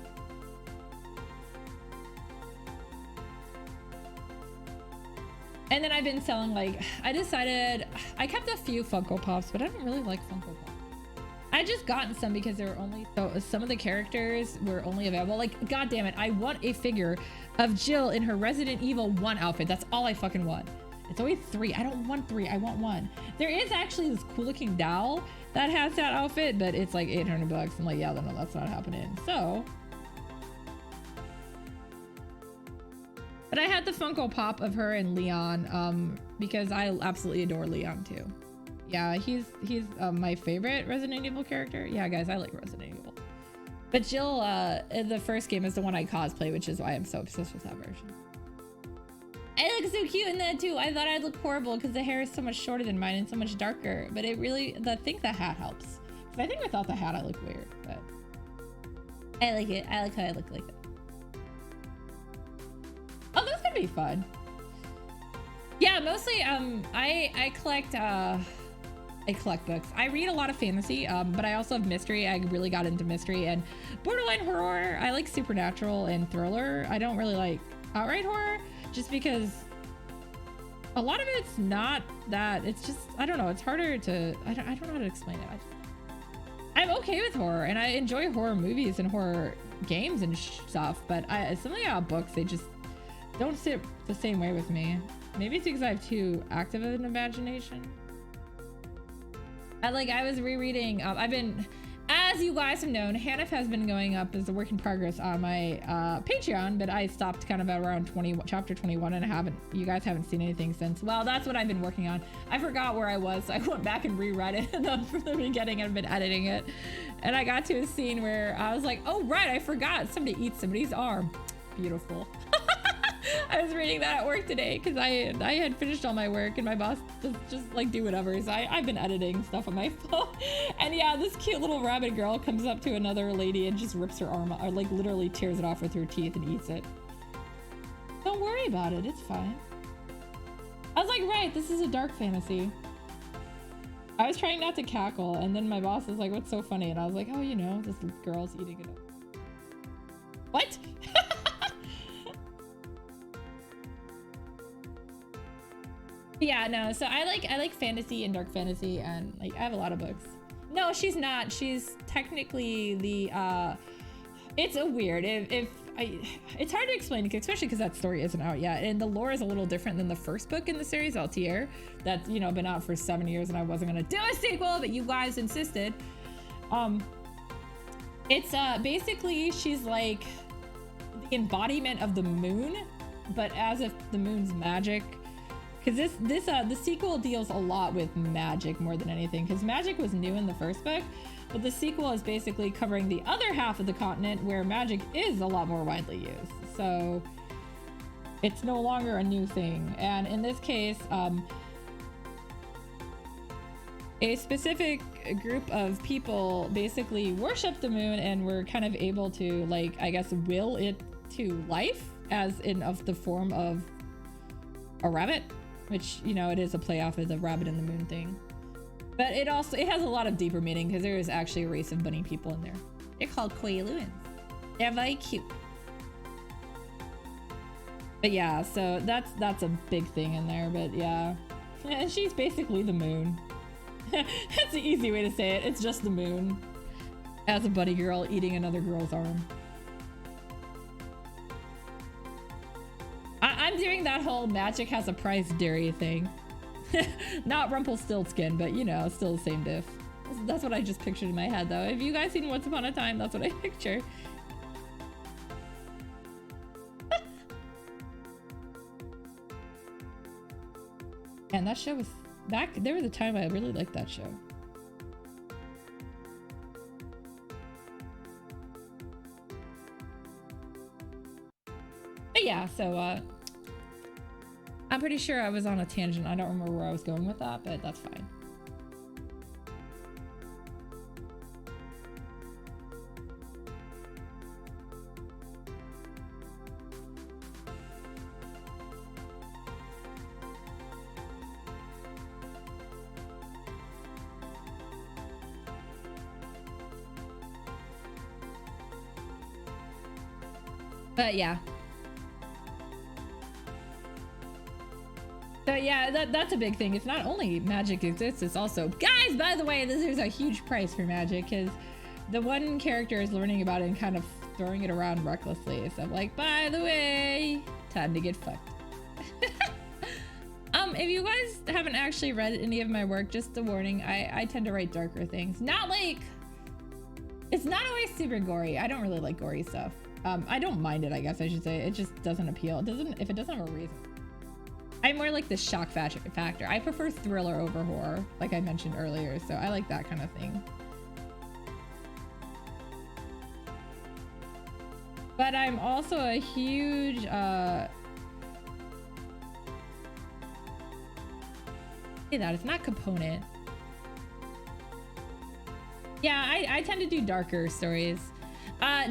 And then I've been selling, like, I decided, I kept a few Funko Pops, but I don't really like Funko Pops. I just gotten some because there were only, so some of the characters were only available. Like, god damn it, I want a figure of Jill in her Resident Evil 1 outfit. That's all I fucking want. It's always 3. I don't want 3, I want 1. There is actually this cool looking doll that has that outfit, but it's like 800 bucks. I'm like, yeah, no, that's not happening. So, but I had the Funko Pop of her and Leon, because I absolutely adore Leon too. Yeah, he's my favorite Resident Evil character. Yeah, guys, I like Resident Evil. But Jill, in the first game, is the one I cosplay, which is why I'm so obsessed with that version. I look so cute in that too. I thought I'd look horrible because the hair is so much shorter than mine and so much darker. But it really, I think the hat helps. Because I think without the hat, I look weird. But I like it. I like how I look like that. Oh, that's gonna be fun. Yeah, mostly I collect books. I read a lot of fantasy, but I also have mystery. I really got into mystery and borderline horror. I like supernatural and thriller. I don't really like outright horror, just because a lot of it's not that. It's just, I don't know. It's harder to, I don't know how to explain it. I'm okay with horror, and I enjoy horror movies and horror games and stuff, but something about books, they just don't sit the same way with me. Maybe it's because I have too active of an imagination. I was rereading, I've been, as you guys have known, Hanif has been going up as a work in progress on my Patreon, but I stopped kind of at around chapter 21 and you guys haven't seen anything since. Well, that's what I've been working on. I forgot where I was, so I went back and reread it from the beginning. I've been editing it, and I got to a scene where I was like, oh right, I forgot somebody eats somebody's arm. Beautiful. I was reading that at work today because I had finished all my work, and my boss just like do whatever. So I've been editing stuff on my phone, and yeah, this cute little rabbit girl comes up to another lady and just rips her arm, or like literally tears it off with her teeth and eats it. Don't worry about it, it's fine. I was like, right, this is a dark fantasy. I was trying not to cackle, and then my boss was like, what's so funny? And I was like, oh, you know, this girl's eating it up. What? Yeah, no, so I like fantasy and dark fantasy, and like I have a lot of books. No, she's not. She's technically the it's a weird it's hard to explain, especially because that story isn't out yet, and the lore is a little different than the first book in the series, Altair, that's, you know, been out for 7 years, and I wasn't gonna do a sequel, but you guys insisted. It's basically she's like the embodiment of the moon, but as if the moon's magic. Because the sequel deals a lot with magic more than anything, because magic was new in the first book, but the sequel is basically covering the other half of the continent where magic is a lot more widely used. So it's no longer a new thing. And in this case, a specific group of people basically worship the moon and were kind of able to, like, I guess, will it to life, as in of the form of a rabbit. Which, you know, it is a play off of the rabbit and the moon thing. But it has a lot of deeper meaning, because there is actually a race of bunny people in there. They're called Koyaluans. They're very cute. But yeah, so that's a big thing in there, but yeah. She's basically the moon. That's the easy way to say it. It's just the moon. As a bunny girl eating another girl's arm. I'm doing that whole magic has a price dairy thing. Not Rumpelstiltskin, but you know, still the same diff. That's what I just pictured in my head, though. Have you guys seen Once Upon a Time? That's what I picture. And that show was back. There was a time I really liked that show. But yeah, so I'm pretty sure I was on a tangent. I don't remember where I was going with that, but that's fine. But yeah. So yeah, that's a big thing. It's not only magic exists, it's also, guys, by the way, there's a huge price for magic, because the one character is learning about it and kind of throwing it around recklessly. So I'm like, by the way, time to get fucked. If you guys haven't actually read any of my work, just a warning, I tend to write darker things. Not like, it's not always super gory. I don't really like gory stuff. I don't mind it, I guess I should say. It just doesn't appeal. If it doesn't have a reason. I'm more like the shock factor. I prefer thriller over horror, like I mentioned earlier, so I like that kind of thing. But I'm also a huge say that it's not component. Yeah, I tend to do darker stories.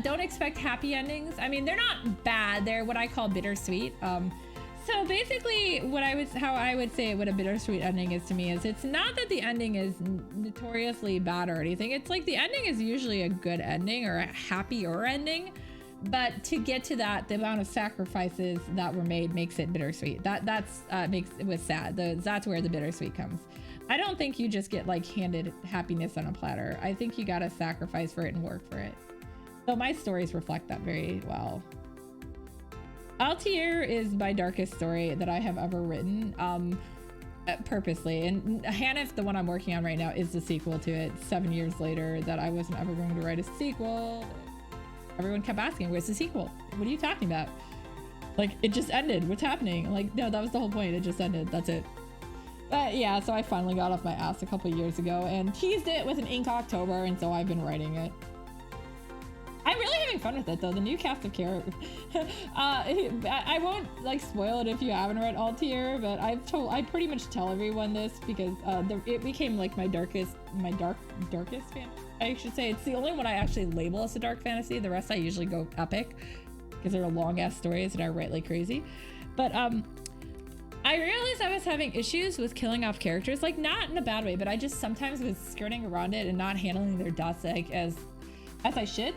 Don't expect happy endings. I mean, they're not bad. They're what I call bittersweet. So basically, how I would say what a bittersweet ending is to me is, it's not that the ending is notoriously bad or anything. It's like the ending is usually a good ending or a happier ending, but to get to that, the amount of sacrifices that were made makes it bittersweet. That's makes it was sad. That's where the bittersweet comes. I don't think you just get like handed happiness on a platter. I think you gotta sacrifice for it and work for it. So my stories reflect that very well. Altair is my darkest story that I have ever written. Purposely. And Hannah, the one I'm working on right now, is the sequel to it 7 years later, that I wasn't ever going to write a sequel. Everyone kept asking, where's the sequel? What are you talking about? Like, it just ended. What's happening? Like, no, that was the whole point. It just ended. That's it. But yeah, so I finally got off my ass a couple years ago and teased it with an Ink October, and so I've been writing it. I'm really having fun with it though. The new cast of characters. I won't like spoil it if you haven't read Altier, but I pretty much tell everyone this because it became like my darkest fantasy. I should say it's the only one I actually label as a dark fantasy. The rest I usually go epic because they're long ass stories and I write like crazy. But I realized I was having issues with killing off characters, like not in a bad way, but I just sometimes was skirting around it and not handling their deaths like as I should.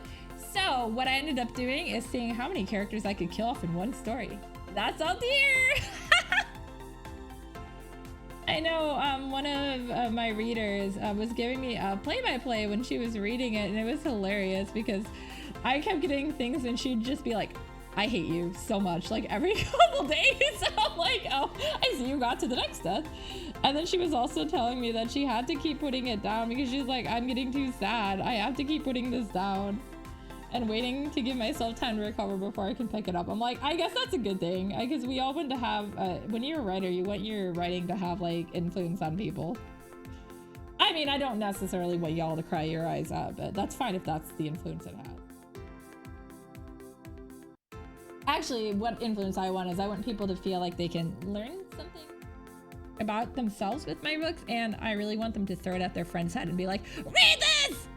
So what I ended up doing is seeing how many characters I could kill off in one story. That's Altier! I know one of my readers was giving me a play-by-play when she was reading it, and it was hilarious because I kept getting things and she'd just be like, I hate you so much, like every couple days. So I'm like, oh, I see you got to the next death. And then she was also telling me that she had to keep putting it down because she's like, I'm getting too sad. I have to keep putting this down and waiting to give myself time to recover before I can pick it up. I'm like, I guess that's a good thing because we all want to have, when you're a writer, you want your writing to have like influence on people. I mean, I don't necessarily want y'all to cry your eyes out, but that's fine if that's the influence it has. Actually, what influence I want is I want people to feel like they can learn something about themselves with my books, and I really want them to throw it at their friend's head and be like, read this!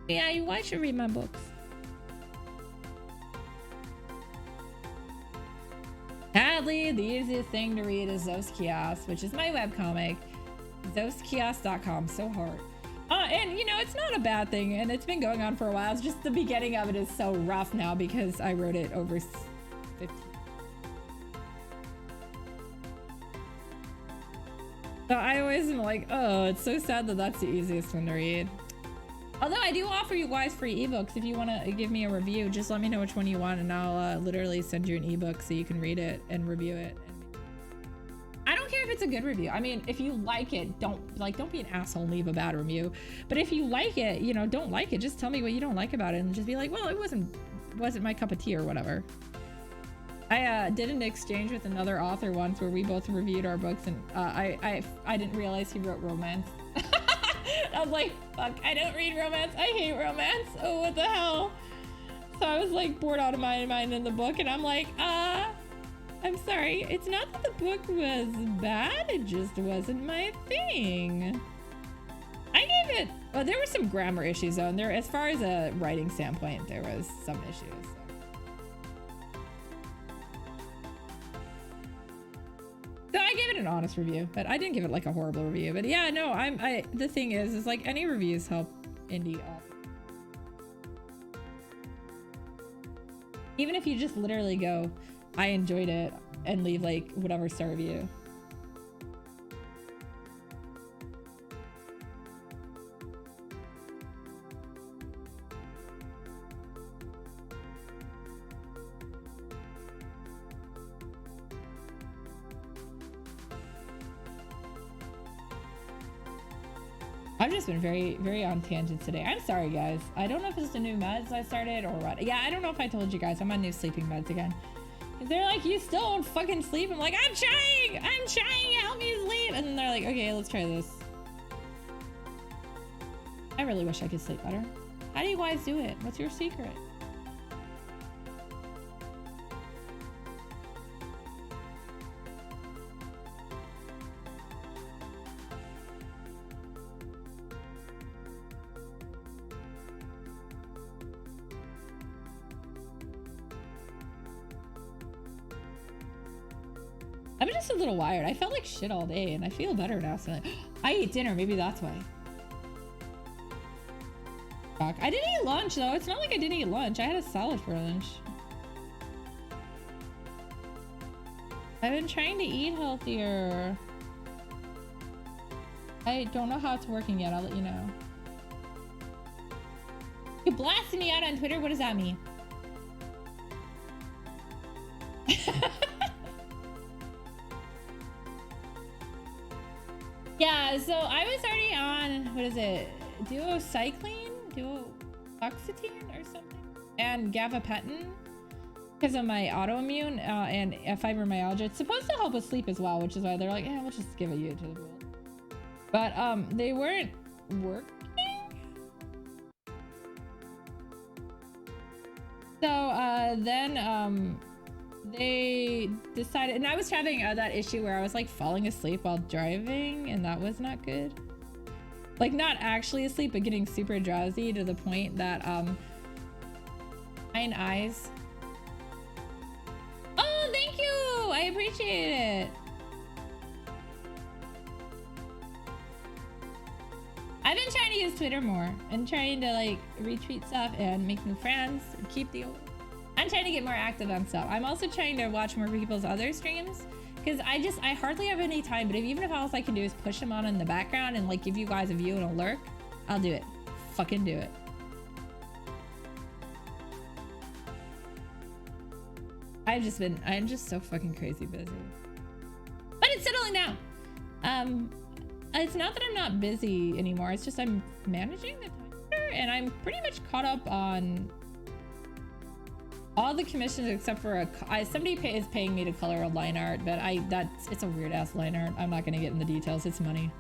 Yeah, you guys should read my books. Sadly, the easiest thing to read is Zos Kiosk, which is my webcomic. ZosKiosk.com, so hard. And you know, it's not a bad thing, and it's been going on for a while. It's just the beginning of it is so rough now because I wrote it over 15. So I always am like, oh, it's so sad that that's the easiest one to read. Although I do offer you guys free ebooks. If you want to give me a review, just let me know which one you want and I'll literally send you an ebook so you can read it and review it. I don't care if it's a good review. I mean, if you like it, don't be an asshole and leave a bad review. But if you like it, you know, don't like it. Just tell me what you don't like about it and just be like, well, it wasn't my cup of tea or whatever. I did an exchange with another author once where we both reviewed our books, and I didn't realize he wrote romance. I was like, fuck, I don't read romance. I hate romance. Oh, what the hell? So I was like bored out of my mind in the book, and I'm like, I'm sorry. It's not that the book was bad. It just wasn't my thing. I gave it, well, there were some grammar issues though, and there, as far as a writing standpoint, there was some issues. So I gave it an honest review, but I didn't give it like a horrible review. But yeah, no, the thing is like any reviews help indie authors. Even if you just literally go, I enjoyed it, and leave like whatever star review. I've just been very, very on tangents today. I'm sorry, guys. I don't know if it's the new meds I started or what. Yeah, I don't know if I told you guys. I'm on new sleeping meds again. They're like, you still don't fucking sleep. I'm like, I'm trying. Help me sleep. And then they're like, okay, let's try this. I really wish I could sleep better. How do you guys do it? What's your secret? I'm just a little wired. I felt like shit all day and I feel better now. So I ate dinner. Maybe that's why. Fuck. I didn't eat lunch though. It's not like I didn't eat lunch. I had a salad for lunch. I've been trying to eat healthier. I don't know how it's working yet. I'll let you know. You blasted me out on Twitter? What does that mean? Yeah, so I was already on, what is it? Duocycline? Duoxetine or something? And gabapentin because of my autoimmune and fibromyalgia. It's supposed to help with sleep as well, which is why they're like, we'll just give it you to the world. But they weren't working. So then they decided, and I was having that issue where I was like falling asleep while driving, and that was not good. Like not actually asleep, but getting super drowsy to the point that mine eyes. Oh, thank you! I appreciate it. I've been trying to use Twitter more and trying to like retweet stuff and make new friends and keep the old. I'm trying to get more active on stuff. I'm also trying to watch more people's other streams because I hardly have any time, but even if all I can do is push them on in the background and like give you guys a view and a lurk, I'll do it. Fucking do it. I'm just so fucking crazy busy. But it's settling down. It's not that I'm not busy anymore. It's just I'm managing the time better, and I'm pretty much caught up on all the commissions except for somebody is paying me to color a line art, but it's a weird ass line art. I'm not gonna get in the details. It's money.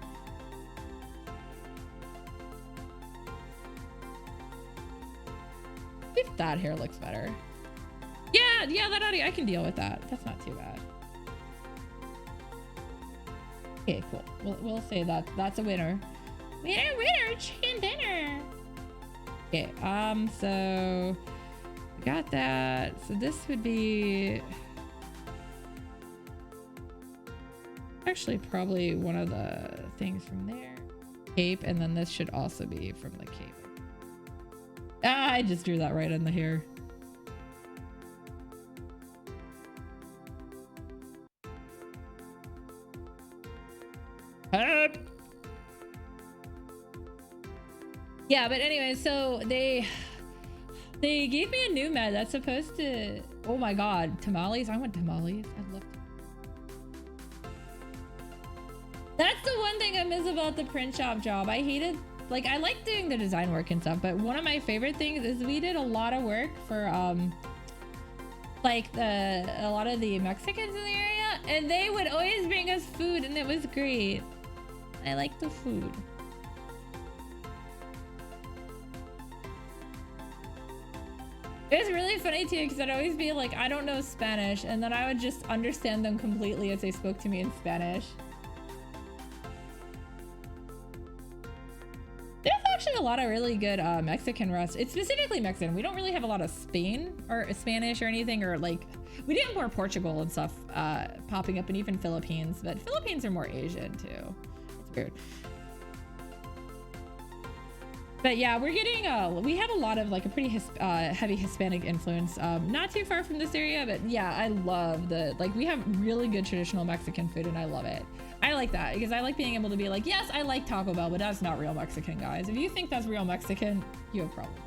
If that hair looks better. Yeah, that audio, I can deal with that. That's not too bad. Okay, cool. We'll say that's a winner. Winner, chicken dinner. Okay, so we got that. So this would be actually probably one of the things from there. Cape, and then this should also be from the cape. I just drew that right in the hair. Help! Yeah, but anyway, so they gave me a new med that's supposed to, oh my god, tamales. I want tamales. I love tamales. That's the one thing I miss about the print shop job. I hated, like, I like doing the design work and stuff, but one of my favorite things is we did a lot of work for like a lot of the Mexicans in the area, and they would always bring us food, and it was great. I like the food. It was really funny too, because I'd always be like, I don't know Spanish, and then I would just understand them completely as they spoke to me in Spanish. There's actually a lot of really good Mexican restaurants. It's specifically Mexican. We don't really have a lot of Spain or Spanish or anything, or like, we did have more Portugal and stuff popping up, and even Philippines, but Philippines are more Asian too. It's weird. But yeah, we're getting we have a lot of like a pretty heavy Hispanic influence, not too far from this area, but yeah, I love we have really good traditional Mexican food, and I love it. I like that because I like being able to be like, yes, I like Taco Bell, but that's not real Mexican, guys. If you think that's real Mexican, you have problems.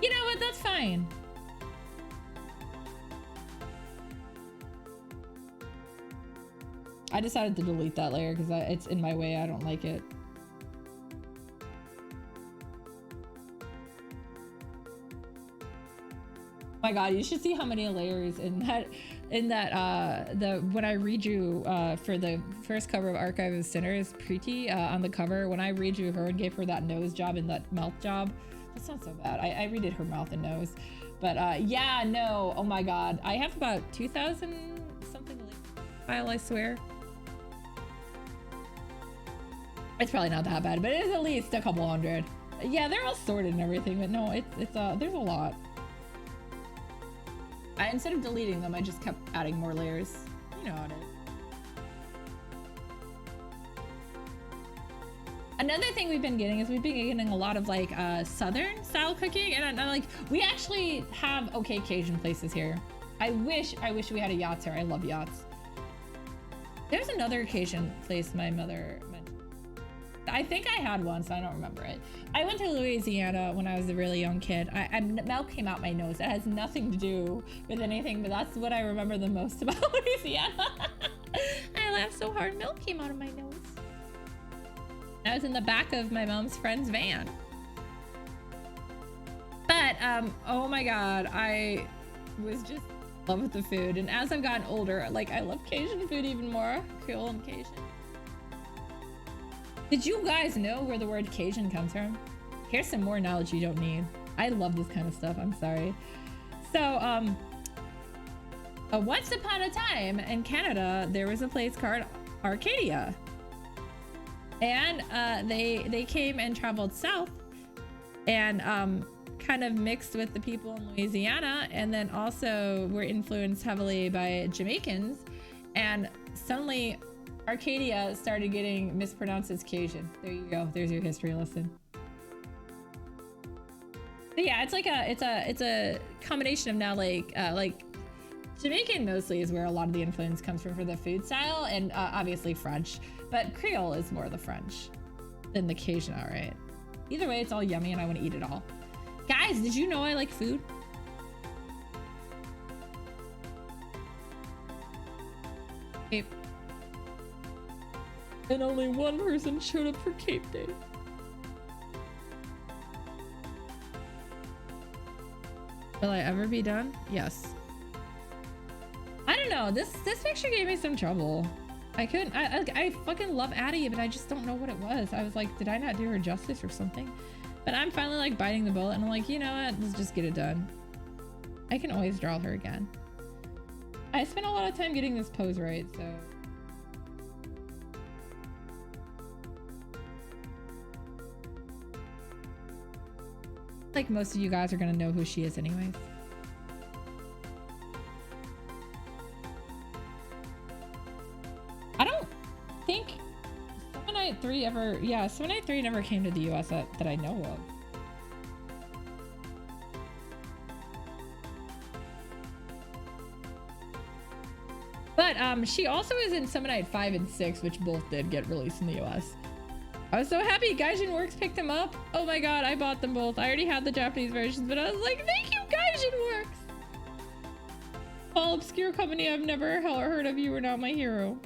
You know what? That's fine. I decided to delete that layer because it's in my way. I don't like it. Oh my god, you should see how many layers in that when I redrew for the first cover of Archive of Sinners, Preeti on the cover, when I redrew her and gave her that nose job and that mouth job. That's not so bad. I redid her mouth and nose. But yeah, no, oh my god. I have about 2,000 something file, I swear. It's probably not that bad, but it is at least a couple hundred. Yeah, they're all sorted and everything, but no, it's there's a lot. Instead of deleting them, I just kept adding more layers. You know how it is. Another thing we've been getting is we've been getting a lot of like southern style cooking, and I'm like, we actually have okay Cajun places here. I wish we had a yacht here. I love yachts. There's another Cajun place my mother mentioned. I think I had one, so I don't remember it. I went to Louisiana when I was a really young kid. Milk came out my nose. It has nothing to do with anything, but that's what I remember the most about Louisiana. I laughed so hard, milk came out of my nose. I was in the back of my mom's friend's van. But, oh my God, I was just in love with the food. And as I've gotten older, like, I love Cajun food even more. Creole and Cajun. Did you guys know where the word Cajun comes from? Here's some more knowledge you don't need. I love this kind of stuff, I'm sorry. So, once upon a time in Canada, there was a place called Arcadia. And they came and traveled south and kind of mixed with the people in Louisiana, and then also were influenced heavily by Jamaicans, and suddenly Arcadia started getting mispronounced as Cajun. There you go. There's your history lesson. But yeah, it's like it's a combination of now like Jamaican mostly is where a lot of the influence comes from for the food style, and obviously French, but Creole is more the French than the Cajun, all right? Either way, it's all yummy and I want to eat it all. Guys, did you know I like food? Cape. And only one person showed up for Cape Day. Will I ever be done? Yes. I don't know. This picture gave me some trouble. I fucking love Addie, but I just don't know what it was. I was like, did I not do her justice or something? But I'm finally like biting the bullet and I'm like, you know what? Let's just get it done. I can always draw her again. I spent a lot of time getting this pose right, so. Like most of you guys are gonna know who she is anyways. I don't think 793 ever, yeah, 793 never came to the US that I know of. But she also is in 795 and 6, which both did get released in the US. I was so happy Gaijin Works picked them up. Oh my god, I bought them both. I already had the Japanese versions, but I was like, thank you, Gaijin Works! All obscure company I've never heard of, you were not my hero.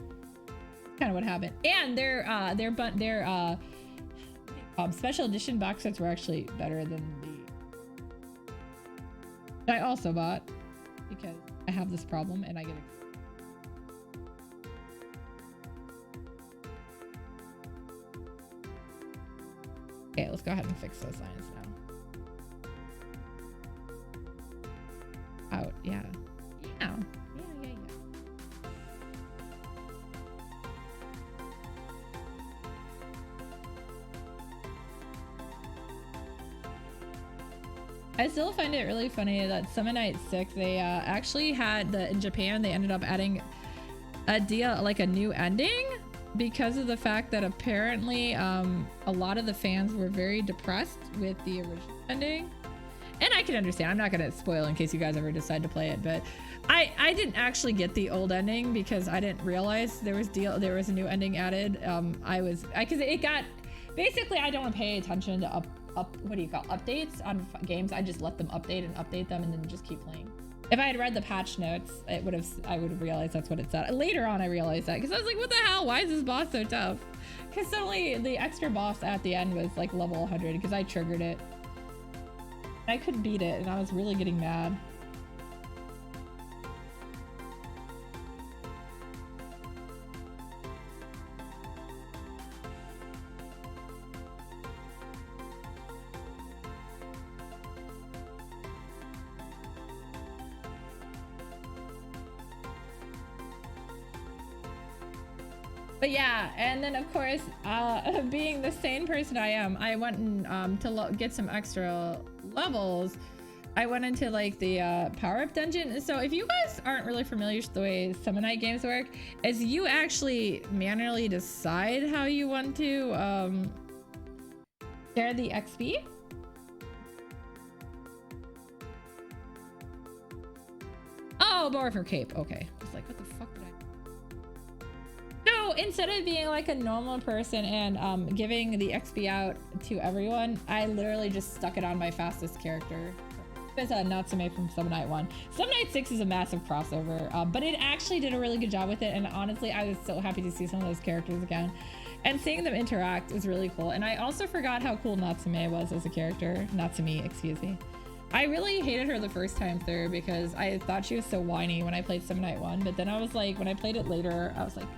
Kind of what happened. And their special edition box sets were actually better than the I also bought because I have this problem and I get okay, let's go ahead and fix those lines now. Out, yeah. Yeah. I still find it really funny that Summon Night 6, they actually had in Japan, they ended up adding a deal, like a new ending, because of the fact that apparently a lot of the fans were very depressed with the original ending. And I can understand, I'm not gonna spoil in case you guys ever decide to play it, but I didn't actually get the old ending because I didn't realize there was a new ending added. Because it got, basically I don't want to pay attention to updates on games. I just let them update them and then just keep playing. If I had read the patch notes, I would have realized that's what it said. Later on I realized that because I was like, what the hell? Why is this boss so tough? Because suddenly the extra boss at the end was like level 100 because I triggered it. I couldn't beat it and I was really getting mad. But yeah, and then of course, being the sane person I am, I went and to get some extra levels. I went into like the power-up dungeon. So if you guys aren't really familiar with the way Summon Night games work, is you actually manually decide how you want to share the XP. Oh, more for Cape. Okay. I was like, what the fuck did I... So instead of being like a normal person and giving the XP out to everyone, I literally just stuck it on my fastest character. It's Natsume from Summer Night 1. Summer Night 6 is a massive crossover, but it actually did a really good job with it, and honestly, I was so happy to see some of those characters again. And seeing them interact was really cool, and I also forgot how cool Natsume was as a character. Natsumi, excuse me. I really hated her the first time through because I thought she was so whiny when I played Summer Night 1, but then I was like, when I played it later, I was like,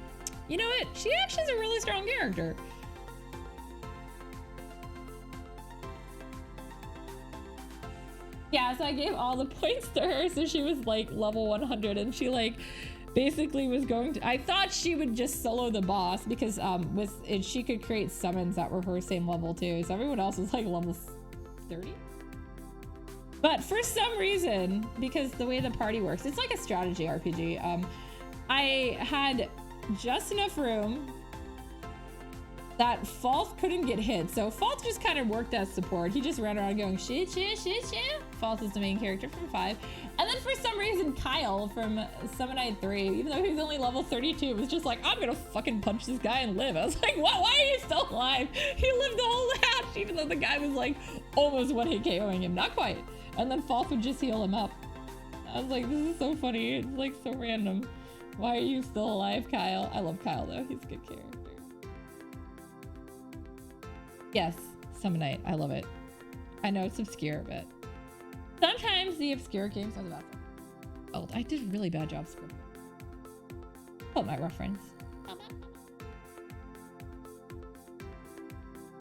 you know what? She actually is a really strong character. Yeah, so I gave all the points to her, so she was like level 100, and she like basically was going to, I thought she would just solo the boss because with it, she could create summons that were her same level too, so everyone else was like level 30. But for some reason, because the way the party works, it's like a strategy RPG, I had just enough room that Falth couldn't get hit, so Falth just kind of worked as support. He just ran around going shit, shit, shit, shit. Falth is the main character from 5. And then for some reason, Kyle from Summer Night 3, even though he's only level 32, was just like, I'm gonna fucking punch this guy and live. I was like, what? Why are you still alive? He lived the whole match, even though the guy was like almost one-hit KOing him. Not quite. And then Falth would just heal him up. I was like, this is so funny. It's like so random. Why are you still alive, Kyle? I love Kyle though. He's a good character. Yes, Summer Night. I love it. I know it's obscure, but sometimes the obscure games are the best. Oh, I did a really bad job scripting. Oh, my reference.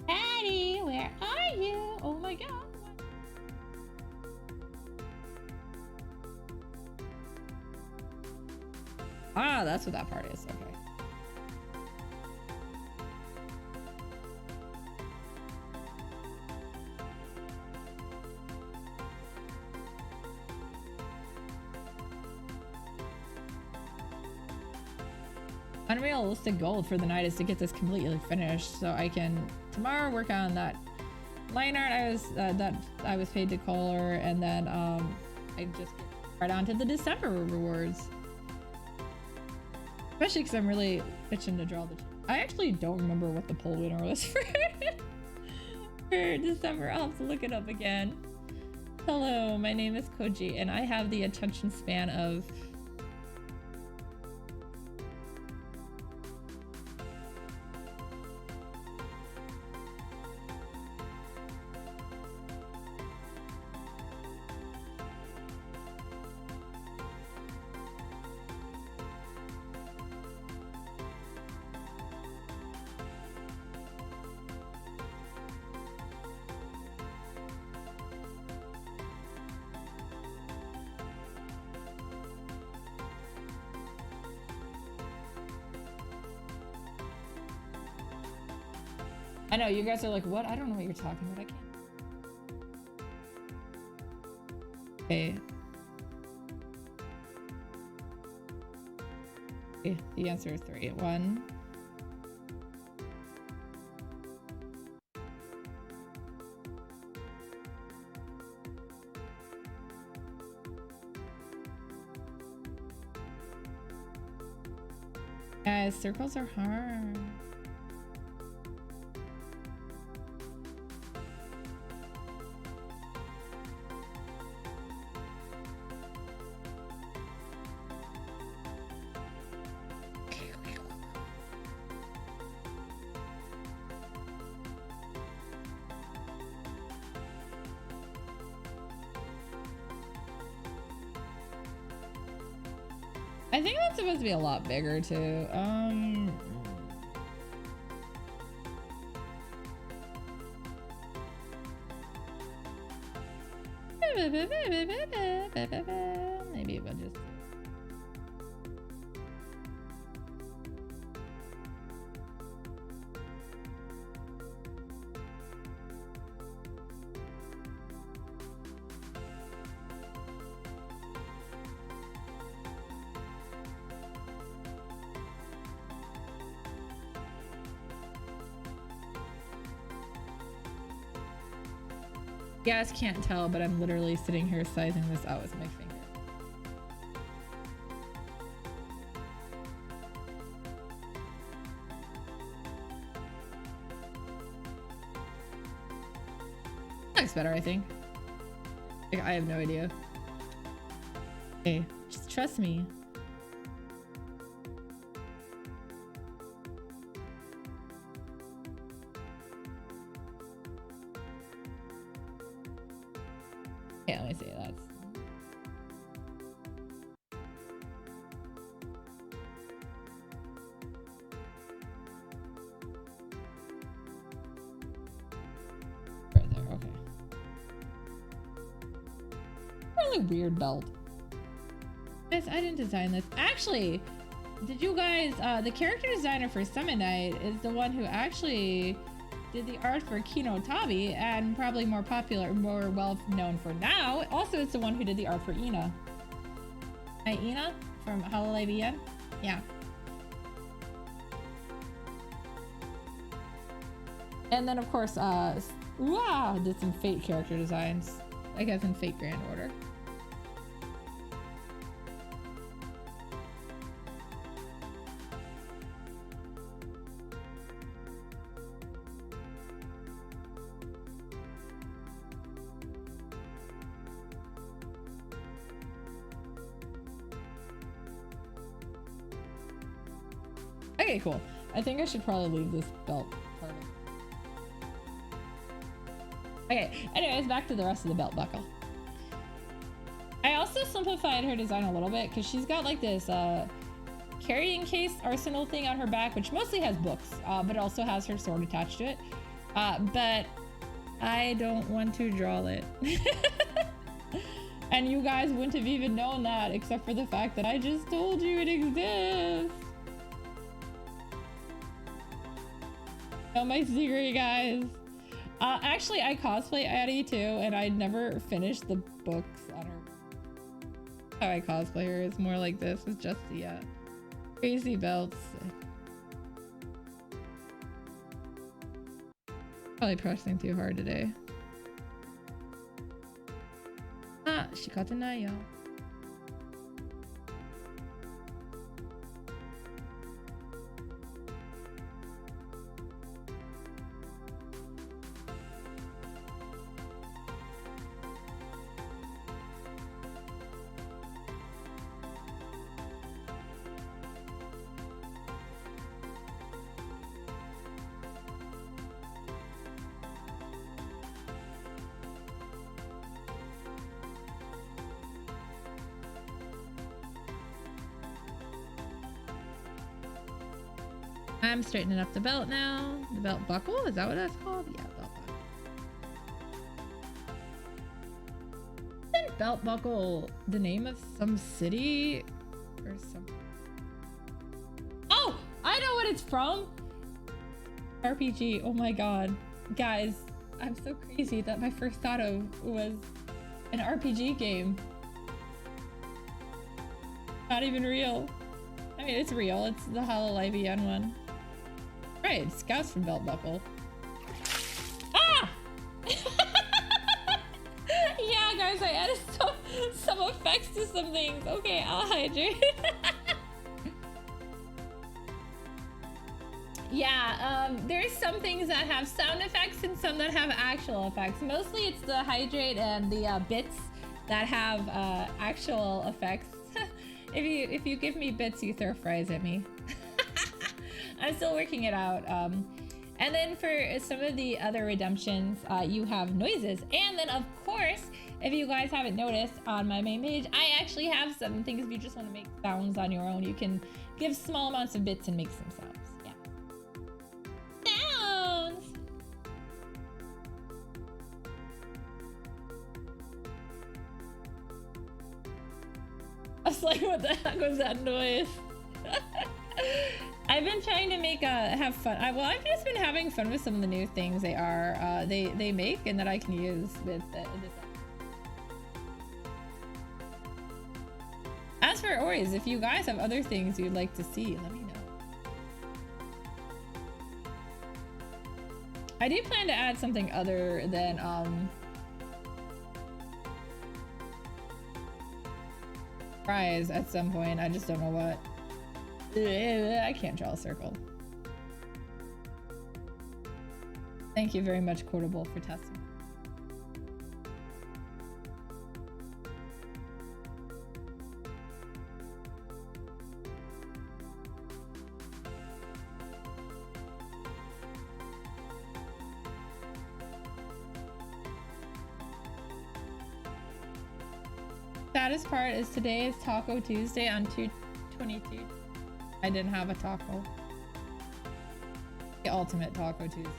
Patty, where are you? Oh my god. Ah, that's what that part is. Okay. Unrealistic goal for the night is to get this completely finished so I can tomorrow work on that line art that I was paid to color, and then I just get right on to the December rewards. Especially because I'm really itching to draw the... I actually don't remember what the poll winner was for December. I'll have to look it up again. Hello, my name is Koji, and I have the attention span of... I know, you guys are like, what? I don't know what you're talking about. I can't. Okay. Okay, the answer is 3. 1. Guys, circles are hard. I think that's supposed to be a lot bigger too. Maybe we'll just... You guys can't tell, but I'm literally sitting here sizing this out with my finger. black's better, I think. Like, I have no idea. Okay, just trust me. Okay, let me see. That's right there. Okay. Really weird belt. Yes, I didn't design this. Actually, did you guys? The character designer for Summon Night is the one who actually did the art for Kino Tabi, and probably more popular, more well known for now. Also, it's the one who did the art for Ina. Hi, Ina from Hololive EN? Yeah. And then, of course, did some Fate character designs. I guess in Fate Grand Order. Okay, cool. I think I should probably leave this belt part of it. Okay, anyways, back to the rest of the belt buckle. I also simplified her design a little bit because she's got like this carrying case arsenal thing on her back, which mostly has books, but also has her sword attached to it. But I don't want to draw it. And you guys wouldn't have even known that except for the fact that I just told you it exists. Know my secret, guys. Actually, I cosplay Addie too, and I never finished the books on her. How I cosplay her is more like this, with just the crazy belts. Probably pressing too hard today. Shikata yo. I'm straightening up the belt now. The belt buckle? Is that what that's called? Yeah, belt buckle. Isn't belt buckle the name of some city or something? Oh, I know what it's from. RPG. Oh my god. Guys, I'm so crazy that my first thought of was an RPG game. Not even real. I mean, it's real. It's the Hololive EN one. Right, Scouts from Belt Buckle. Ah! Yeah, guys, I added some effects to some things. Okay, I'll hydrate. Yeah, there's some things that have sound effects and some that have actual effects. Mostly it's the hydrate and the bits that have actual effects. If you give me bits, you throw fries at me. I'm still working it out. And then for some of the other redemptions, you have noises. And then, of course, if you guys haven't noticed, on my main page, I actually have some things if you just want to make sounds on your own. You can give small amounts of bits and make some sounds. Yeah. Sounds! I was like, what the heck was that noise? I've been trying to make have fun. Well, I've just been having fun with some of the new things they make and that I can use with this. As for Oris, if you guys have other things you'd like to see, let me know. I do plan to add something other than fries at some point. I just don't know what. I can't draw a circle. Thank you very much, Quotable, for testing. Saddest part is today is Taco Tuesday on 2/22. I didn't have a taco. The ultimate Taco Tuesday.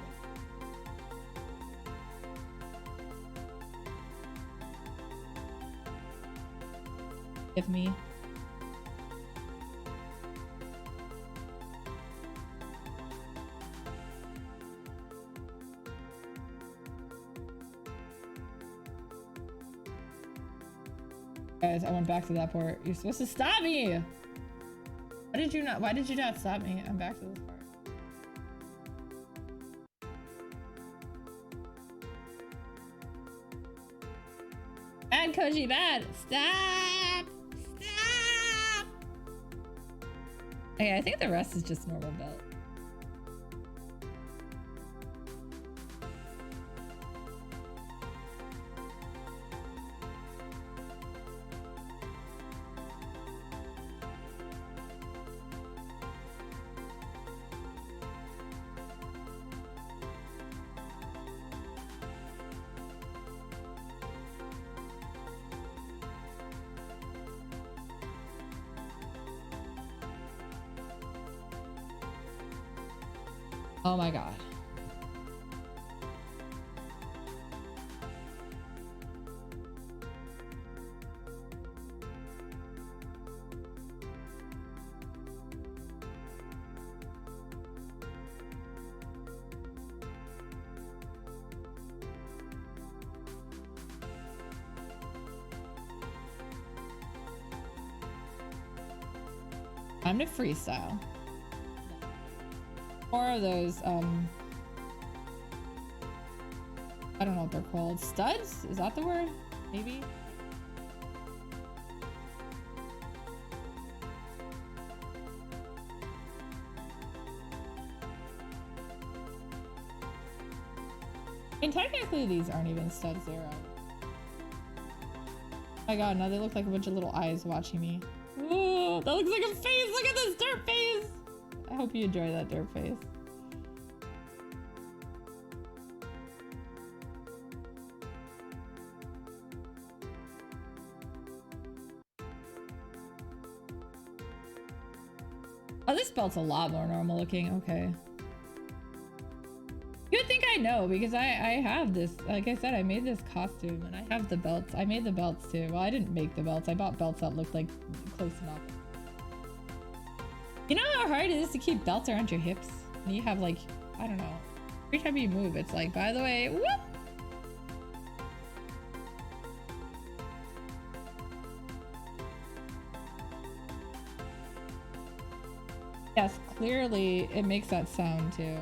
Give me. Guys, I went back to that port. You're supposed to stop me! Why did you not stop me? I'm back to this part. Bad, Koji, bad! Stop! Stop! Okay, I think the rest is just normal belt. Oh my god. Time to freestyle. More of those, I don't know what they're called. Studs? Is that the word? Maybe? And technically these aren't even studs, they're oh my god, now they look like a bunch of little eyes watching me. Ooh, that looks like a face! Look at this dirt face! I hope you enjoy that dirt face. Oh, this belt's a lot more normal looking. Okay. You'd think I know because I have this. Like I said, I made this costume and I have the belts. I made the belts too. Well, I didn't make the belts. I bought belts that looked like close enough. You know how hard it is to keep belts around your hips? And you have like, I don't know. Every time you move, it's like, by the way, whoop! Yes, clearly it makes that sound too.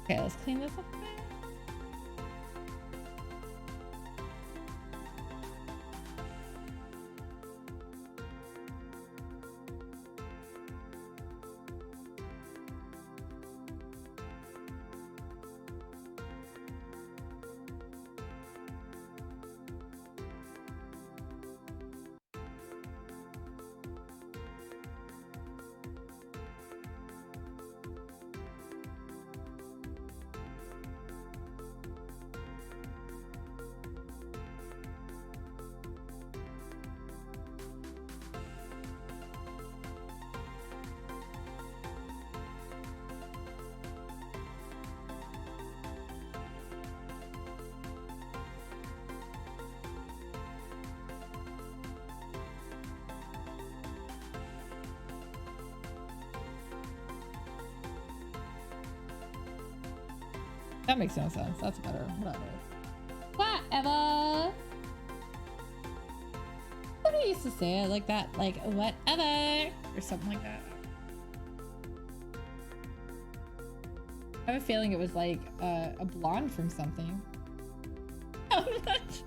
Okay, let's clean this up a bit. That makes no sense. That's better. Whatever. Whatever. Somebody used to say it like that, like whatever, or something like that. I have a feeling it was like a blonde from something. How much?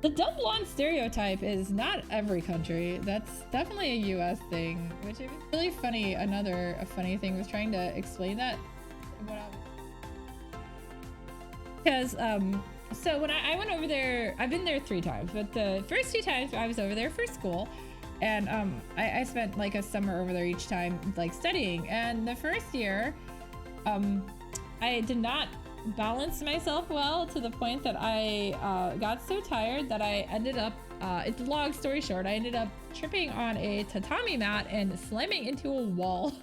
The dumb blonde stereotype is not every country. That's definitely a US thing, which is really funny. A funny thing was trying to explain that. Because so when I went over there, I've been there 3 times, but the first 2 times I was over there for school, and I spent like a summer over there each time, like studying. And the first year, I did not balance myself well to the point that I got so tired that I ended up, it's a long story short, I ended up tripping on a tatami mat and slamming into a wall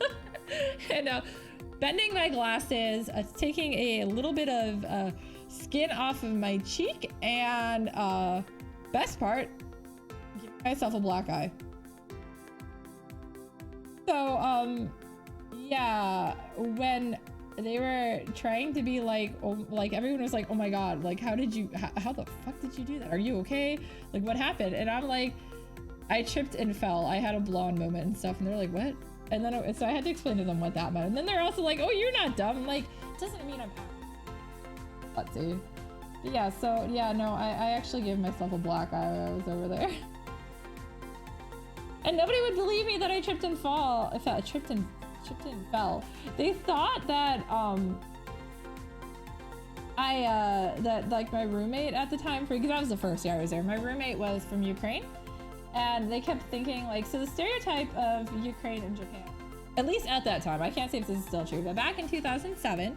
and bending my glasses, taking a little bit of skin off of my cheek, and best part, giving myself a black eye. So yeah, when they were trying to be like, oh, like everyone was like, oh my god, like how the fuck did you do that? Are you okay? Like what happened? And I'm like, I tripped and fell. I had a blonde moment and stuff, and they're like, what? And then so I had to explain to them what that meant. And then they're also like, oh, you're not dumb. I'm like, it doesn't mean I'm let's see. But yeah, so yeah, no, I actually gave myself a black eye when I was over there. And nobody would believe me that I tripped and tripped and fell. They thought that that like my roommate at the time, because that was the first year I was there, my roommate was from Ukraine, and they kept thinking like, so the stereotype of Ukraine and Japan, at least at that time, I can't say if this is still true, but back in 2007,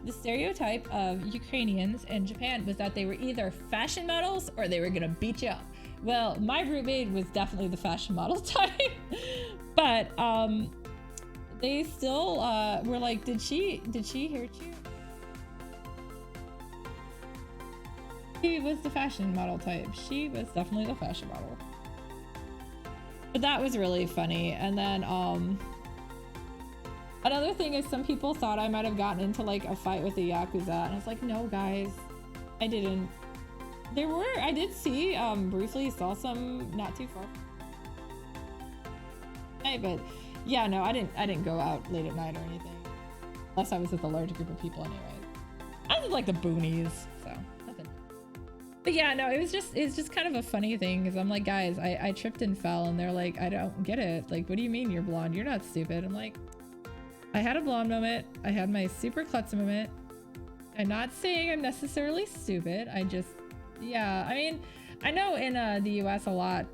the stereotype of Ukrainians and Japan was that they were either fashion models or they were gonna beat you up. Well, my roommate was definitely the fashion model type, but they still were like, did she hurt you? She was the fashion model type. She was definitely the fashion model. But that was really funny. And then another thing is, some people thought I might have gotten into like a fight with the Yakuza, and I was like, no guys, I didn't. I did see, briefly saw some not too far. But yeah, no, I didn't go out late at night or anything. Unless I was with a large group of people anyway. I was like the boonies, so nothing. But yeah, no, it's just kind of a funny thing, because I'm like, guys, I tripped and fell, and they're like, I don't get it. Like, what do you mean you're blonde? You're not stupid. I'm like, I had a blonde moment. I had my super klutz moment. I'm not saying I'm necessarily stupid. I just, yeah, I mean, I know in the US a lot,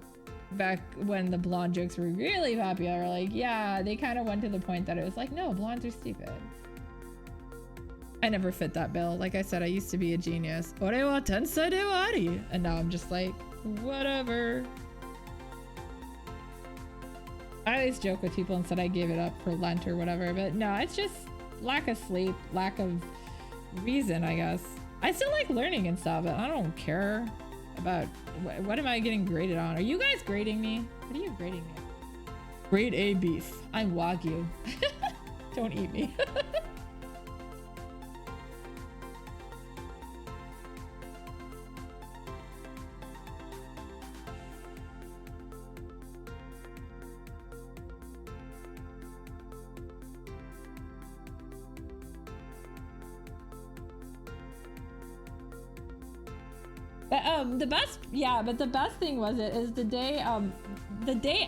back when the blonde jokes were really popular, like, yeah, they kind of went to the point that it was like, no, blondes are stupid. I never fit that bill. Like I said, I used to be a genius. Ore wa tensei de wa ari. And now I'm just like, whatever. I always joke with people and said I gave it up for Lent or whatever, but no, it's just lack of sleep, lack of reason, I guess. I still like learning and stuff, but I don't care about what am I getting graded on. Are you guys grading me? What are you grading me? Grade A beef. I'm Wagyu. Don't eat me. But the best thing was the day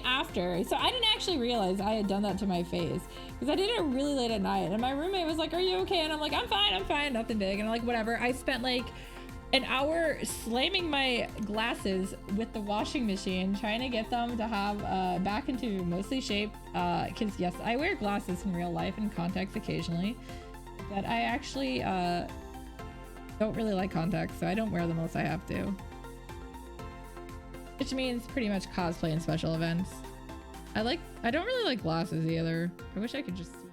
after. So I didn't actually realize I had done that to my face, because I did it really late at night, and my roommate was like, are you okay? And I'm like, I'm fine, nothing big. And I'm like, whatever. I spent like an hour slamming my glasses with the washing machine, trying to get them to have back into mostly shape, because yes, I wear glasses in real life and contacts occasionally, but I actually don't really like contacts, so I don't wear them unless I have to. Which means pretty much cosplay and special events. I don't really like glasses either. I wish I could just see.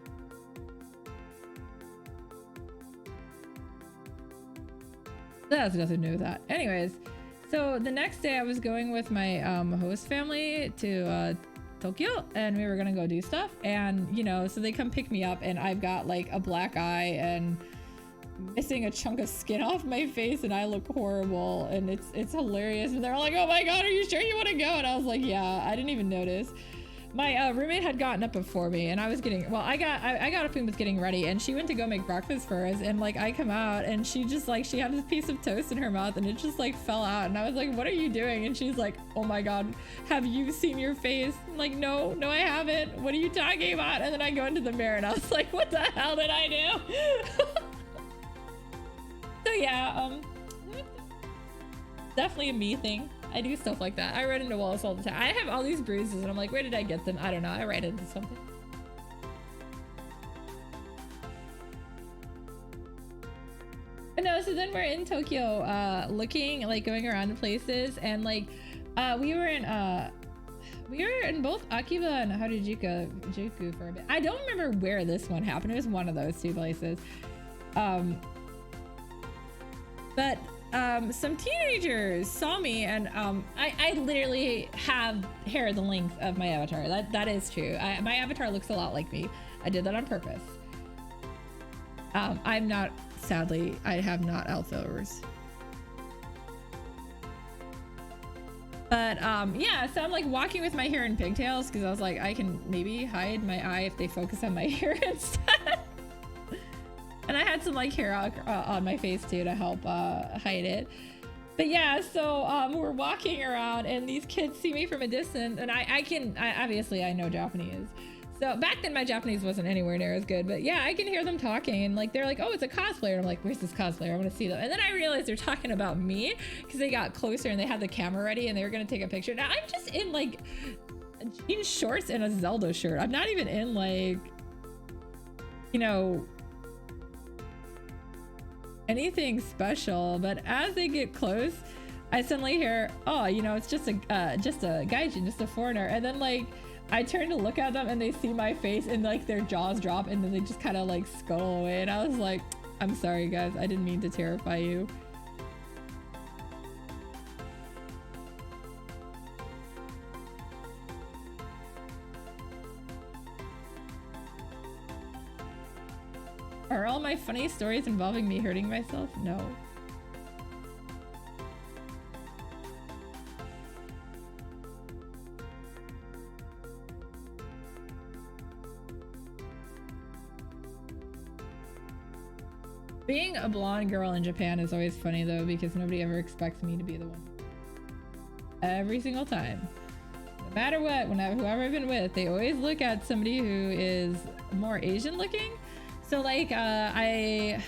That has nothing to do with that. Anyways, so the next day I was going with my host family to Tokyo, and we were gonna go do stuff, and you know, so they come pick me up, and I've got like a black eye and missing a chunk of skin off my face, and I look horrible, and it's hilarious. And they're like, oh my god, are you sure you want to go? And I was like, yeah, I didn't even notice. My roommate had gotten up before me, and I was getting, well, I got up and was getting ready, and she went to go make breakfast for us, and like I come out, and she just like, she had this piece of toast in her mouth, and it just like fell out, and I was like, what are you doing? And she's like, oh my god, have you seen your face? I'm like, no, I haven't. What are you talking about? And then I go into the mirror, and I was like, what the hell did I do? So yeah, definitely a me thing. I do stuff like that. I run into walls all the time. I have all these bruises, and I'm like, where did I get them? I don't know. I ran into something. But no, so then we're in Tokyo, looking, like going around to places, and like, we were in both Akiba and Harajuku for a bit. I don't remember where this one happened. It was one of those two places. But some teenagers saw me, and I literally have hair the length of my avatar. That is true. My avatar looks a lot like me. I did that on purpose. I'm not, sadly, I have not Alzheimer's. But yeah, so I'm like walking with my hair in pigtails because I was like, I can maybe hide my eye if they focus on my hair instead. And I had some like hair on my face too to help hide it. But yeah, so we're walking around, and these kids see me from a distance, and I obviously I know Japanese. So back then my Japanese wasn't anywhere near as good, but yeah, I can hear them talking, and like they're like, oh, it's a cosplayer. I'm like, where's this cosplayer? I want to see them. And then I realized they're talking about me because they got closer and they had the camera ready and they were gonna take a picture. Now I'm just in like jean shorts and a Zelda shirt. I'm not even in like, you know, anything special. But as they get close, I suddenly hear, oh, you know, it's just a gaijin, just a foreigner. And then like I turn to look at them, and they see my face, and like their jaws drop, and then they just kind of like scuttle away. And I was like, I'm sorry guys, I didn't mean to terrify you. Are all my funny stories involving me hurting myself? No. Being a blonde girl in Japan is always funny though, because nobody ever expects me to be the one. Every single time. No matter what, whoever I've been with, they always look at somebody who is more Asian looking. So like, I'm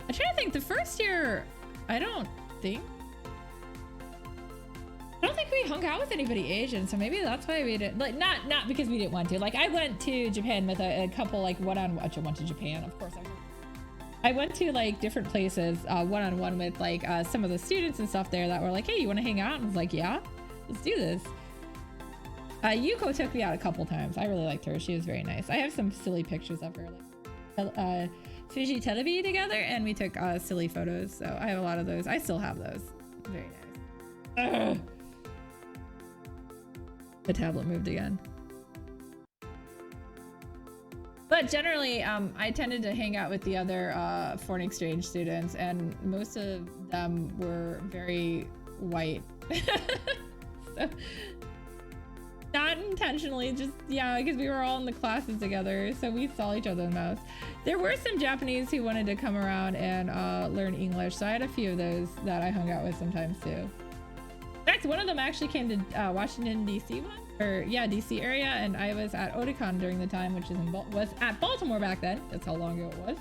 trying to think, the first year, I don't think we hung out with anybody Asian, so maybe that's why we didn't, like, not because we didn't want to. Like, I went to Japan with a couple, like, I went to Japan, of course. I went to like different places, one-on-one with like some of the students and stuff there that were like, hey, you want to hang out? And I was like, yeah, let's do this. Yuko took me out a couple times. I really liked her. She was very nice. I have some silly pictures of her, like Fuji Telebi together, and we took silly photos. So I have a lot of those. I still have those. Very nice. Ugh. The tablet moved again. But generally, I tended to hang out with the other foreign exchange students, and most of them were very white. So, not intentionally, just, yeah, because we were all in the classes together, so we saw each other the most. There were some Japanese who wanted to come around and learn English, so I had a few of those that I hung out with sometimes too. In fact, one of them actually came to Washington, D.C. once. Or yeah, DC area, and I was at Otakon during the time, which is was at Baltimore back then. That's how long ago it was.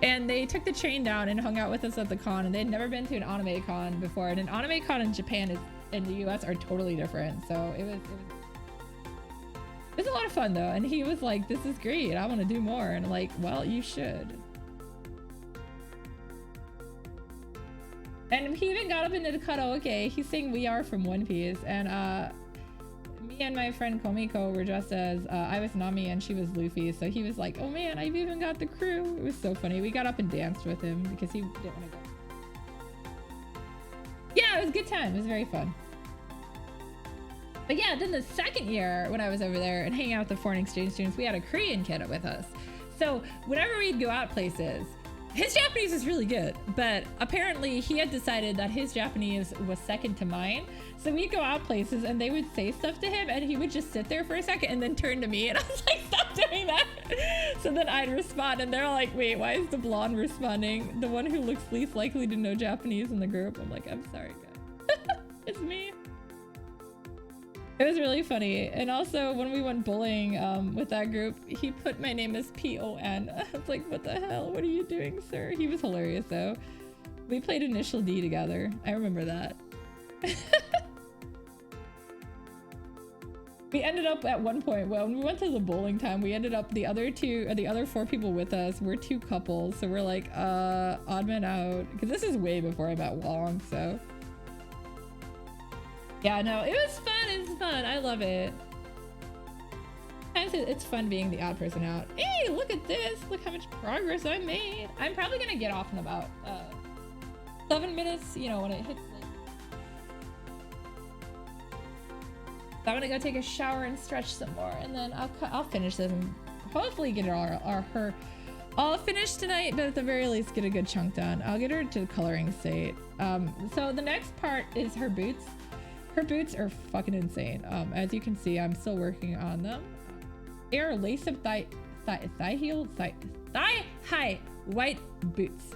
And they took the train down and hung out with us at the con, and they'd never been to an anime con before. And an anime con in Japan and the US are totally different. So it was a lot of fun though. And he was like, "This is great. I want to do more." And I'm like, "Well, you should." And he even got up into the karaoke. He sang "We Are" from One Piece, and me and my friend Komiko were dressed as I was Nami and she was Luffy, so he was like, oh man, I've even got the crew. It was so funny. We got up and danced with him because he didn't want to go. Yeah, it was a good time. It was very fun. But yeah, then the second year when I was over there and hanging out with the foreign exchange students, we had a Korean kid with us. So whenever we'd go out places, his Japanese is really good, but apparently he had decided that his Japanese was second to mine. So we'd go out places and they would say stuff to him and he would just sit there for a second and then turn to me and I was like, stop doing that. So then I'd respond and they're like, wait, why is the blonde responding? The one who looks least likely to know Japanese in the group. I'm like, I'm sorry, guys. It's me. It was really funny. And also when we went bowling with that group, he put my name as P-O-N. I was like, what the hell? What are you doing, sir? He was hilarious though. We played Initial D together. I remember that. We ended up at one point, well, when we went to the bowling time, we ended up the other 4 people with us were 2 couples. So we're like, odd man out. Because this is way before I met Wong, so. Yeah, no, it was fun. It's fun. I love it. It's fun being the odd person out. Hey, look at this. Look how much progress I made. I'm probably going to get off in about 7 minutes, you know, when it hits like... I'm going to go take a shower and stretch some more. And then I'll finish this and hopefully get her all finished tonight, but at the very least get a good chunk done. I'll get her to the coloring state. So the next part is her boots. Her boots are fucking insane. As you can see, I'm still working on them. They are lace-up thigh high white boots.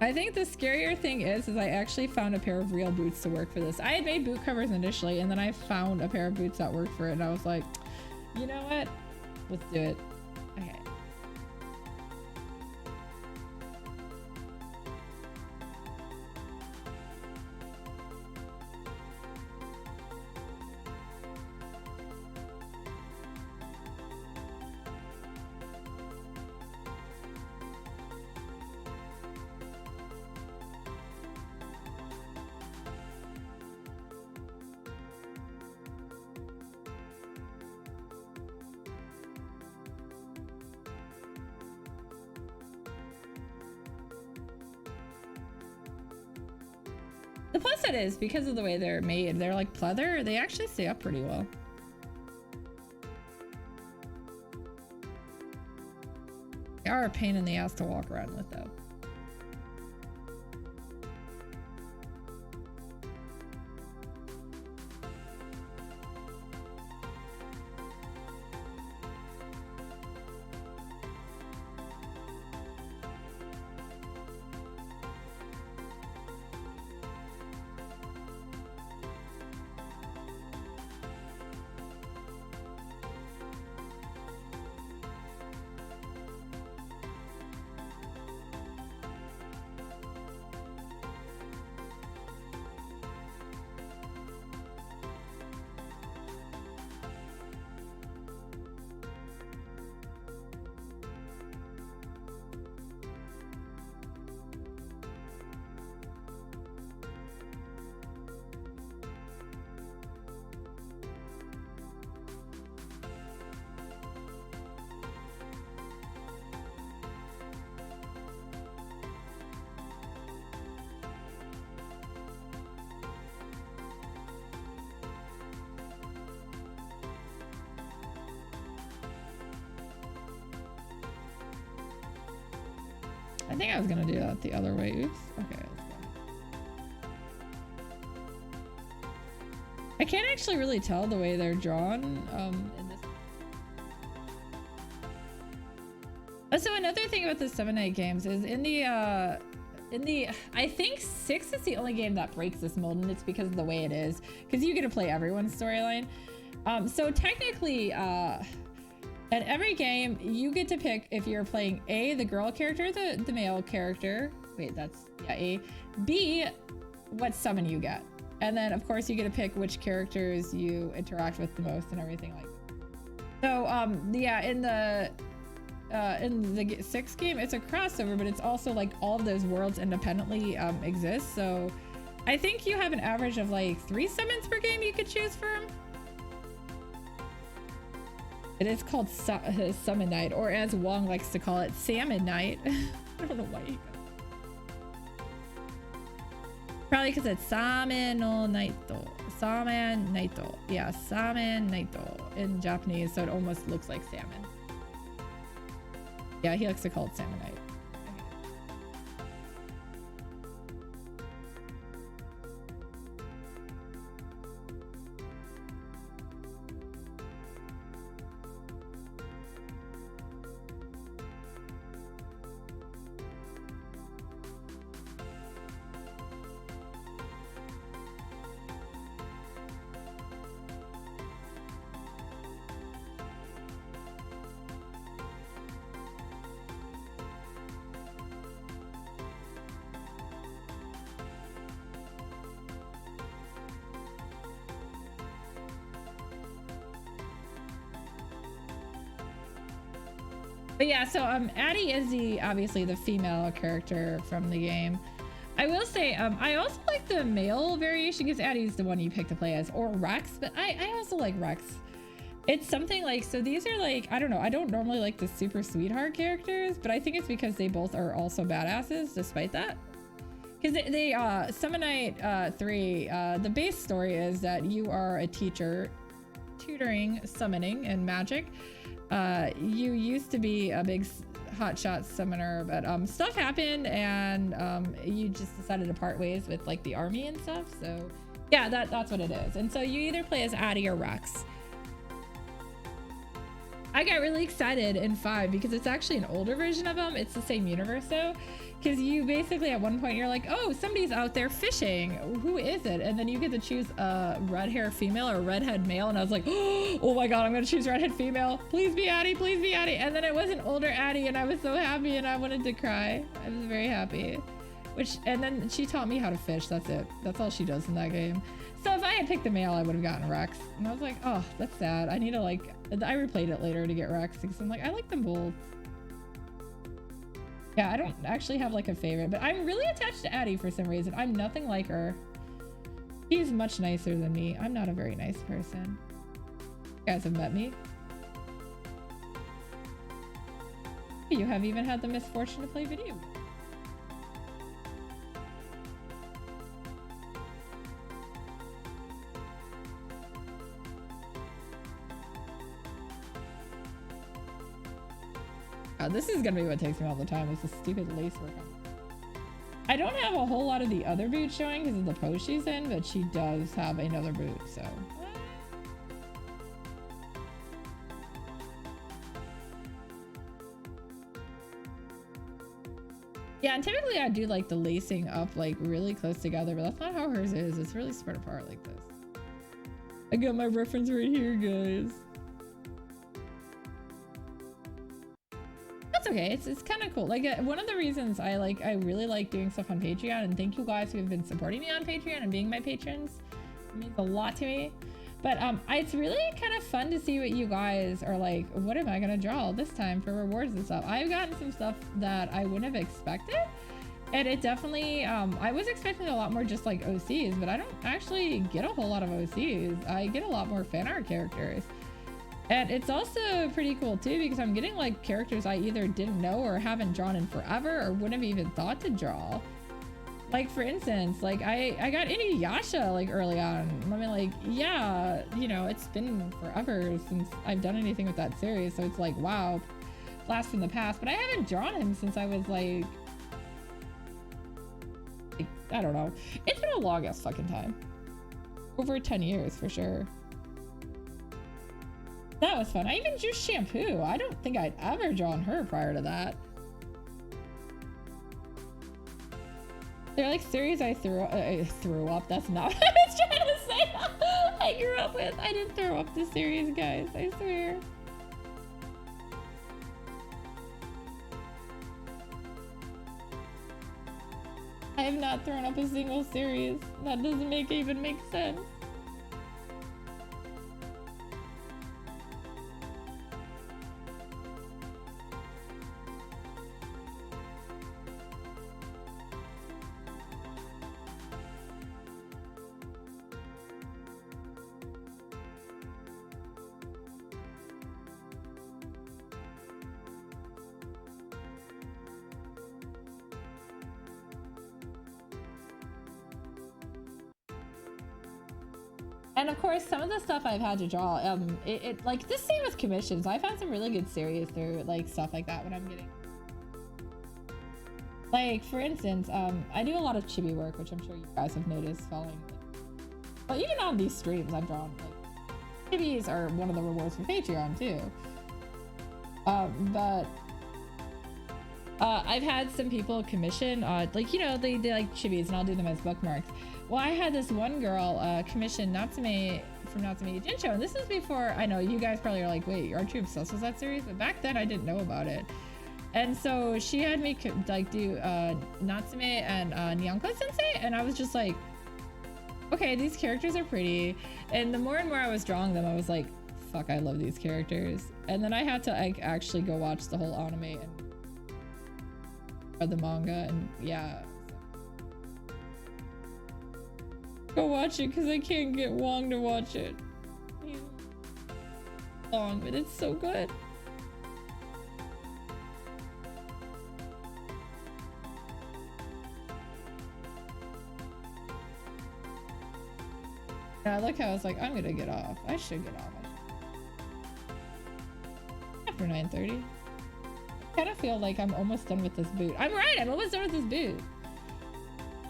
I think the scarier thing is I actually found a pair of real boots to work for this. I had made boot covers initially, and then I found a pair of boots that worked for it, and I was like, you know what? Let's do it. Okay. The plus side is because of the way they're made, they're like pleather, they actually stay up pretty well. They are a pain in the ass to walk around with though. I think I was gonna do that the other way. Oops. Okay, let's go. I can't actually really tell the way they're drawn in this. Also, another thing about the 7-Night games is in the I think 6 is the only game that breaks this mold, and it's because of the way it is, because you get to play everyone's storyline. So technically, in every game, you get to pick if you're playing A, the girl character, the male character. Wait, that's, yeah, A. B, what summon you get. And then, of course, you get to pick which characters you interact with the most and everything like that. So, yeah, in the 6 game, it's a crossover, but it's also like all of those worlds independently exist. So I think you have an average of like 3 summons per game you could choose from. It is called Summon Night, or as Wong likes to call it, Salmon Night. I don't know why he got Probably because it's Same no Naito. Same Naito. Yeah, Same Naito in Japanese, so it almost looks like salmon. Yeah, he likes to call it salmonite. But yeah, so Addie is obviously the female character from the game. I will say I also like the male variation because Addie's the one you pick to play as, or Rex, but I also like Rex. It's something like, so these are like, I don't know, I don't normally like the super sweetheart characters, but I think it's because they both are also badasses despite that. Because they Summonite 3, the base story is that you are a teacher tutoring summoning and magic. You used to be a big hotshot summoner, but stuff happened and you just decided to part ways with like the army and stuff. So yeah, that's what it is. And so you either play as Addie or Rex. I got really excited in 5 because it's actually an older version of them. It's the same universe though. Because you basically at one point you're like, oh, somebody's out there fishing. Who is it? And then you get to choose a red hair female or a redhead male. And I was like, oh my God, I'm going to choose redhead female. Please be Addie, please be Addie. And then it was an older Addie and I was so happy and I wanted to cry. I was very happy. And then she taught me how to fish. That's it. That's all she does in that game. So if I had picked the male, I would have gotten Rex. And I was like, oh, that's sad. I need to I replayed it later to get Rex because I'm like, I like them both. Yeah, I don't actually have like a favorite, but I'm really attached to Addie for some reason. I'm nothing like her. He's much nicer than me. I'm not a very nice person. You guys have met me. You have even had the misfortune to play video. This is gonna be what takes me all the time. It's the stupid lace work. I don't have a whole lot of the other boots showing because of the pose she's in, but she does have another boot, so. Yeah, and typically I do like the lacing up like really close together, but that's not how hers is. It's really spread apart like this. I got my reference right here, guys. Okay, it's kind of cool. Like one of the reasons I really like doing stuff on Patreon, and thank you guys who have been supporting me on Patreon and being my patrons. It means a lot to me. But it's really kind of fun to see what you guys are like. What am I gonna draw this time for rewards and stuff? I've gotten some stuff that I wouldn't have expected, and it definitely I was expecting a lot more just like OCs, but I don't actually get a whole lot of OCs. I get a lot more fan art characters. And it's also pretty cool too because I'm getting like characters I either didn't know or haven't drawn in forever or wouldn't have even thought to draw. Like for instance, like I got Inuyasha like early on. I mean like, yeah, you know, it's been forever since I've done anything with that series. So it's like, wow, blast from the past. But I haven't drawn him since I was like I don't know. It's been a long ass fucking time. Over 10 years for sure. That was fun. I even drew Shampoo. I don't think I'd ever drawn her prior to that. They're like series I threw up. That's not what I was trying to say. I grew up with. I didn't throw up the series, guys. I swear. I have not thrown up a single series. That doesn't even make sense. And of course, some of the stuff I've had to draw, it like the same with commissions. I've had some really good series through like stuff like that when I'm getting. Like for instance, I do a lot of chibi work, which I'm sure you guys have noticed following. Well, even on these streams, I've drawn like chibis are one of the rewards for Patreon too. But I've had some people commission, like, you know, they like chibis and I'll do them as bookmarks. Well, I had this one girl commission Natsume from Natsume Jincho, and this is before, I know you guys probably are like, wait, aren't you obsessed with that series? But back then I didn't know about it. And so she had me like do Natsume and Nyanko Sensei, and I was just like, okay, these characters are pretty. And the more and more I was drawing them, I was like, fuck, I love these characters. And then I had to like actually go watch the whole anime and read the manga, and yeah. Go watch it because I can't get Wong to watch it. He's long, but it's so good. Yeah, I like how I was like, I'm gonna get off. I should get off. After 9:30. I kind of feel like I'm almost done with this boot. I'm right, I'm almost done with this boot.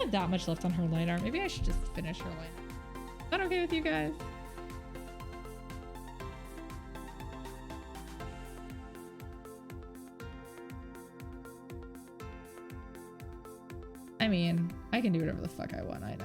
Not that much left on her line art. Maybe I should just finish her line. Is that okay with you guys? I mean, I can do whatever the fuck I want, I know.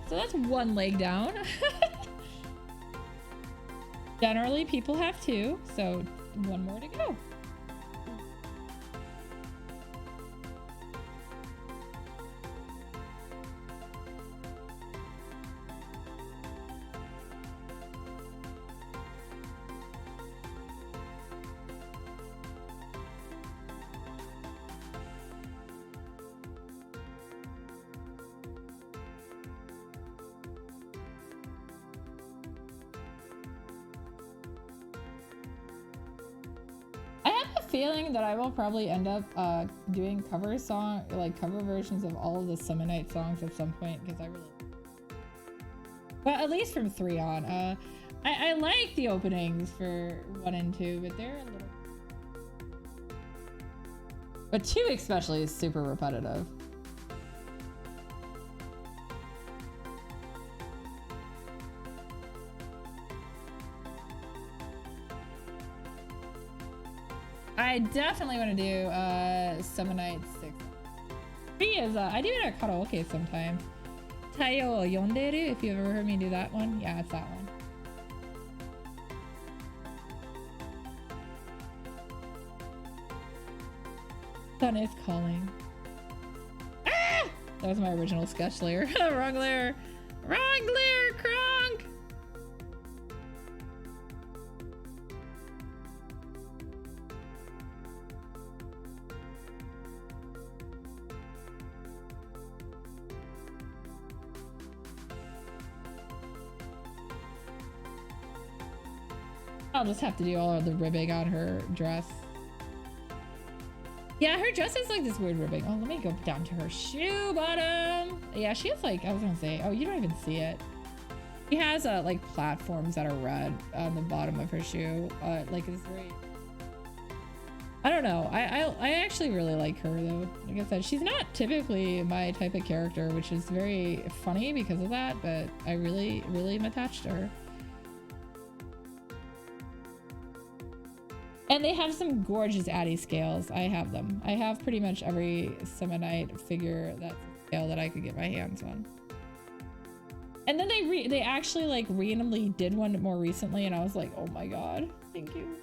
So that's one leg down. Generally, people have two, so one more to go. Feeling that I will probably end up doing cover versions of all of the Summonite songs at some point, because I really, well, at least from 3 on. I like the openings for 1 and 2, but they're a little, but 2 especially is super repetitive. I definitely want to do Summonite 6. 3 is, I do it at karaoke sometimes. Taiyo o Yonderu, if you've ever heard me do that one. Yeah, it's that one. Sun is calling. Ah! That was my original sketch layer. Wrong layer. Wrong layer, Kronk! I'll just have to do all of the ribbing on her dress. Yeah, her dress is like this weird ribbing. Oh, let me go down to her shoe bottom. Yeah, she has like, I was gonna say, oh, you don't even see it. She has like platforms that are red on the bottom of her shoe. Like it's very, I don't know. I actually really like her though. Like I said, she's not typically my type of character, which is very funny because of that, but I really am attached to her. And they have some gorgeous Addy scales. I have them. I have pretty much every Semonite figure that's a scale that I could get my hands on. And then they actually like randomly did one more recently, and I was like, oh my god, thank you.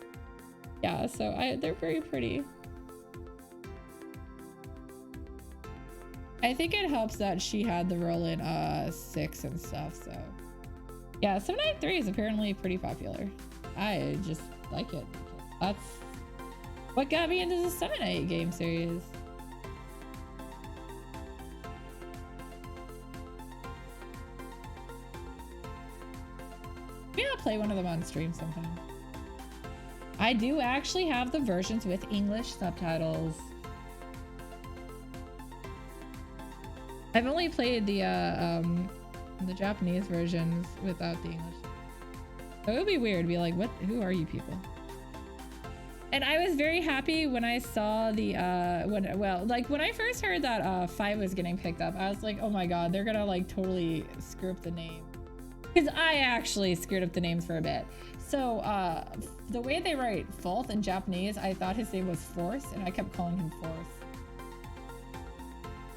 Yeah, so they're very pretty. I think it helps that she had the roll in 6 and stuff, so yeah, Semonite 3 is apparently pretty popular. I just like it. That's what got me into the Semonite game series. Maybe I'll play one of them on stream sometime. I do actually have the versions with English subtitles. I've only played the Japanese versions without the English. So it would be weird to be like, what? Who are you people? And I was very happy when I saw the when I first heard that 5 was getting picked up. I was like, oh my god, they're gonna like totally screw up the name, because I actually screwed up the names for a bit. So the way they write Fourth in Japanese, I thought his name was Force, and I kept calling him Force.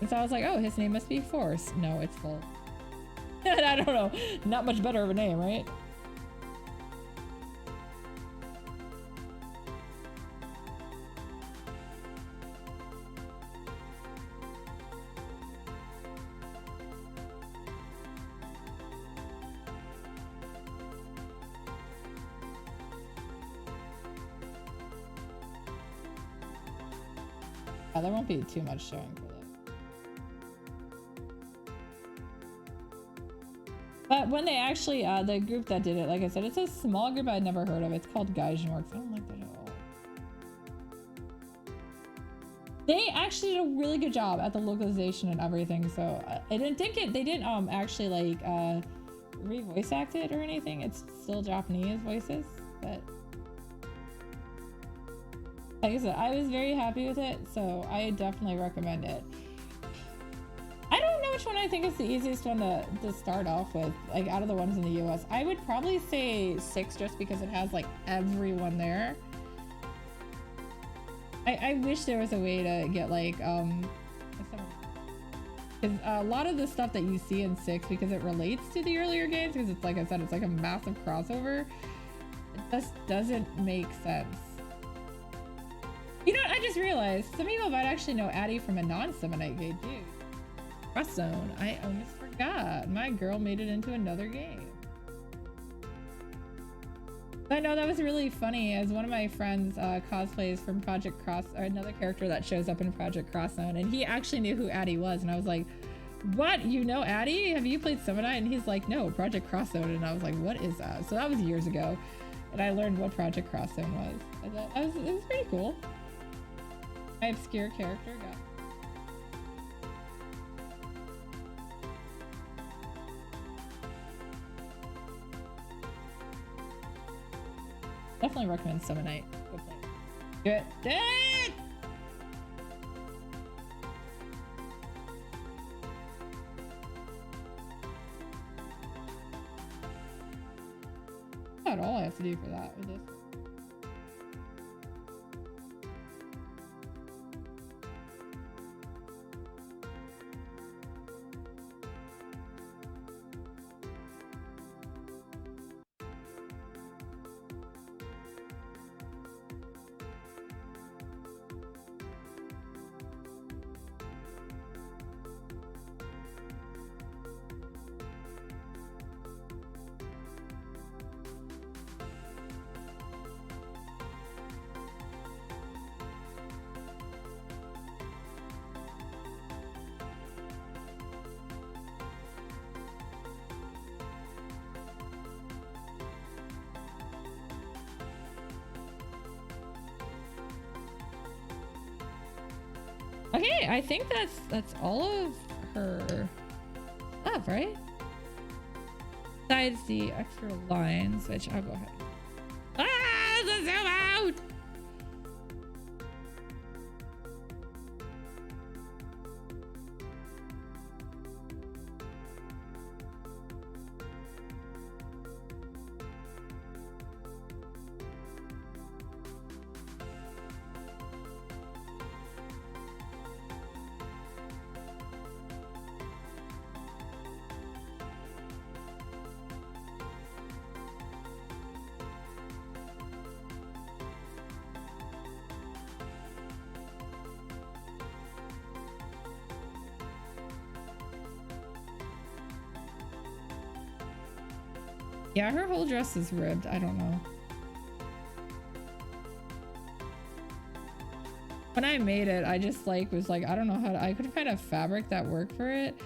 And so I was like, oh, his name must be Force. No, it's Fourth. I don't know, not much better of a name, right? There won't be too much showing for that. But when they actually, the group that did it, like I said, it's a small group I'd never heard of. It's called Gaijinworks. I don't like that at all. They actually did a really good job at the localization and everything. So they didn't actually like re-voice act it or anything. It's still Japanese voices, but. Like I said, I was very happy with it, so I definitely recommend it. I don't know which one I think is the easiest one to start off with, like out of the ones in the US. I would probably say 6 just because it has like everyone there. I wish there was a way to get like, because a lot of the stuff that you see in 6, because it relates to the earlier games, because it's like I said, it's like a massive crossover, it just doesn't make sense. You know what? I just realized some people might actually know Addy from a non-Semonite game too. Cross Zone. I almost forgot. My girl made it into another game. I know that was really funny, as one of my friends cosplays from Project Cross, or another character that shows up in Project Cross Zone, and he actually knew who Addy was, and I was like, what? You know Addy? Have you played Semonite? And he's like, no, Project Cross Zone. And I was like, what is that? So that was years ago, and I learned what Project Cross Zone was. I thought it was pretty cool. My obscure character got. Definitely recommend Semonite. Go play it. Do it. Do it! That's about all I have to do for that with this. Okay, I think that's all of her stuff, right? Besides the extra lines, which I'll go ahead. Ah, the zoom out! Yeah, her whole dress is ribbed. I don't know. When I made it, I just was like, I don't know how to, I couldn't find a fabric that worked for it.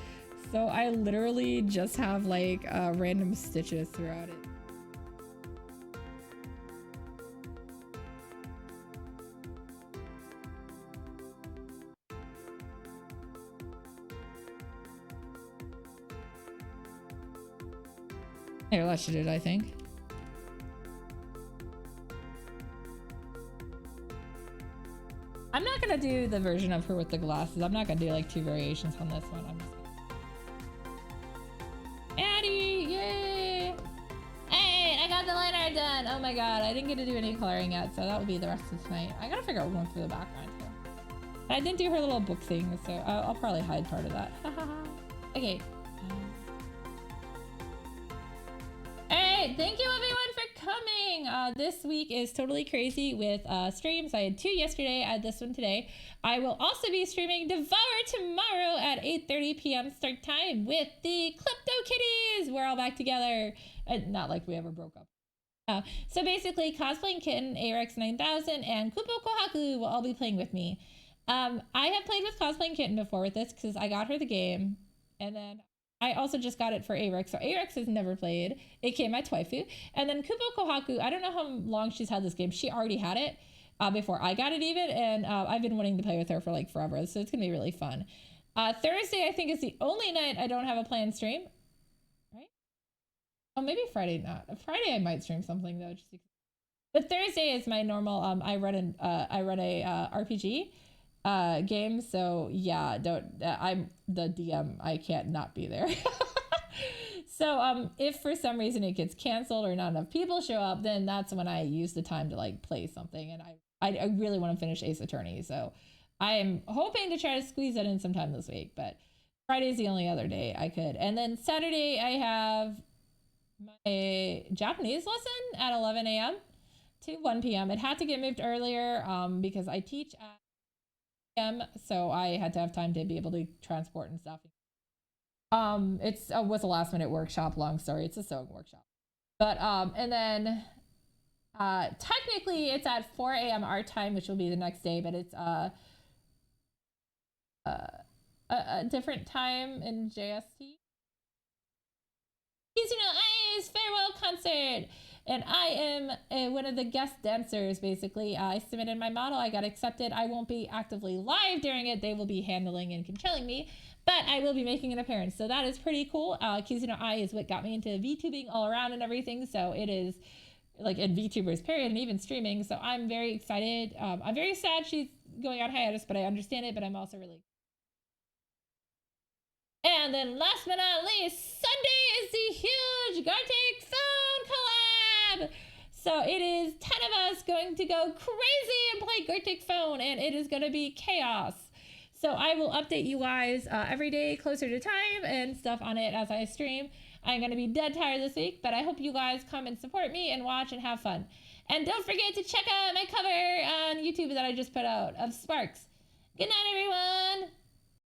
So I literally just have random stitches throughout it. Here, that should do it, I think. I'm not gonna do the version of her with the glasses. I'm not gonna do like 2 variations on this one. I'm just Addie, yay! Hey, I got the line art done. Oh my god, I didn't get to do any coloring yet, so that will be the rest of tonight. I gotta figure out one for the background too. I didn't do her little book thing, so I'll probably hide part of that. Okay. Thank you everyone for coming. This week is totally crazy with streams. I had 2 yesterday. I had this one today. I will also be streaming Devour tomorrow at 8:30 p.m. start time with the Klepto Kitties. We're all back together. Not like we ever broke up. So basically, Cosplaying Kitten, ARX 9000, and Kupo Kohaku will all be playing with me. I have played with Cosplaying Kitten before with this because I got her the game, and then I also just got it for ARX, so ARX has never played. It came at Twaifu. And then Kupo Kohaku, I don't know how long she's had this game. She already had it before I got it even, and I've been wanting to play with her for forever, so it's going to be really fun. Thursday, I think, is the only night I don't have a planned stream. Right? Oh, maybe Friday not. Friday I might stream something, though. But Thursday is my normal, I run a RPG game, so yeah, I'm the DM, I can't not be there. So if for some reason it gets canceled or not enough people show up, then that's when I use the time to play something, and I really want to finish Ace Attorney, so I am hoping to try to squeeze that in sometime this week. But Friday's the only other day I could. And then Saturday I have my Japanese lesson at 11 a.m. to 1 p.m. It had to get moved earlier because I teach at so I had to have time to be able to transport and stuff. It's was a last minute workshop, long story. It's a sewing workshop. But and then technically it's at 4 a.m. our time, which will be the next day, but it's a different time in JST. I's farewell concert. And I am one of the guest dancers, basically. I submitted my model. I got accepted. I won't be actively live during it. They will be handling and controlling me. But I will be making an appearance. So that is pretty cool. Kizuno Ai is what got me into VTubing all around and everything. So it is in VTubers period and even streaming. So I'm very excited. I'm very sad she's going on hiatus, but I understand it. But I'm also really... And then last but not least, Sunday is the huge Gartic phone collab. So it is 10 of us going to go crazy and play Gartic phone, and it is going to be chaos. So I will update you guys every day closer to time and stuff on it as I stream. I'm going to be dead tired this week, but I hope you guys come and support me and watch and have fun. And don't forget to check out my cover on YouTube that I just put out of Sparks. Good night, everyone.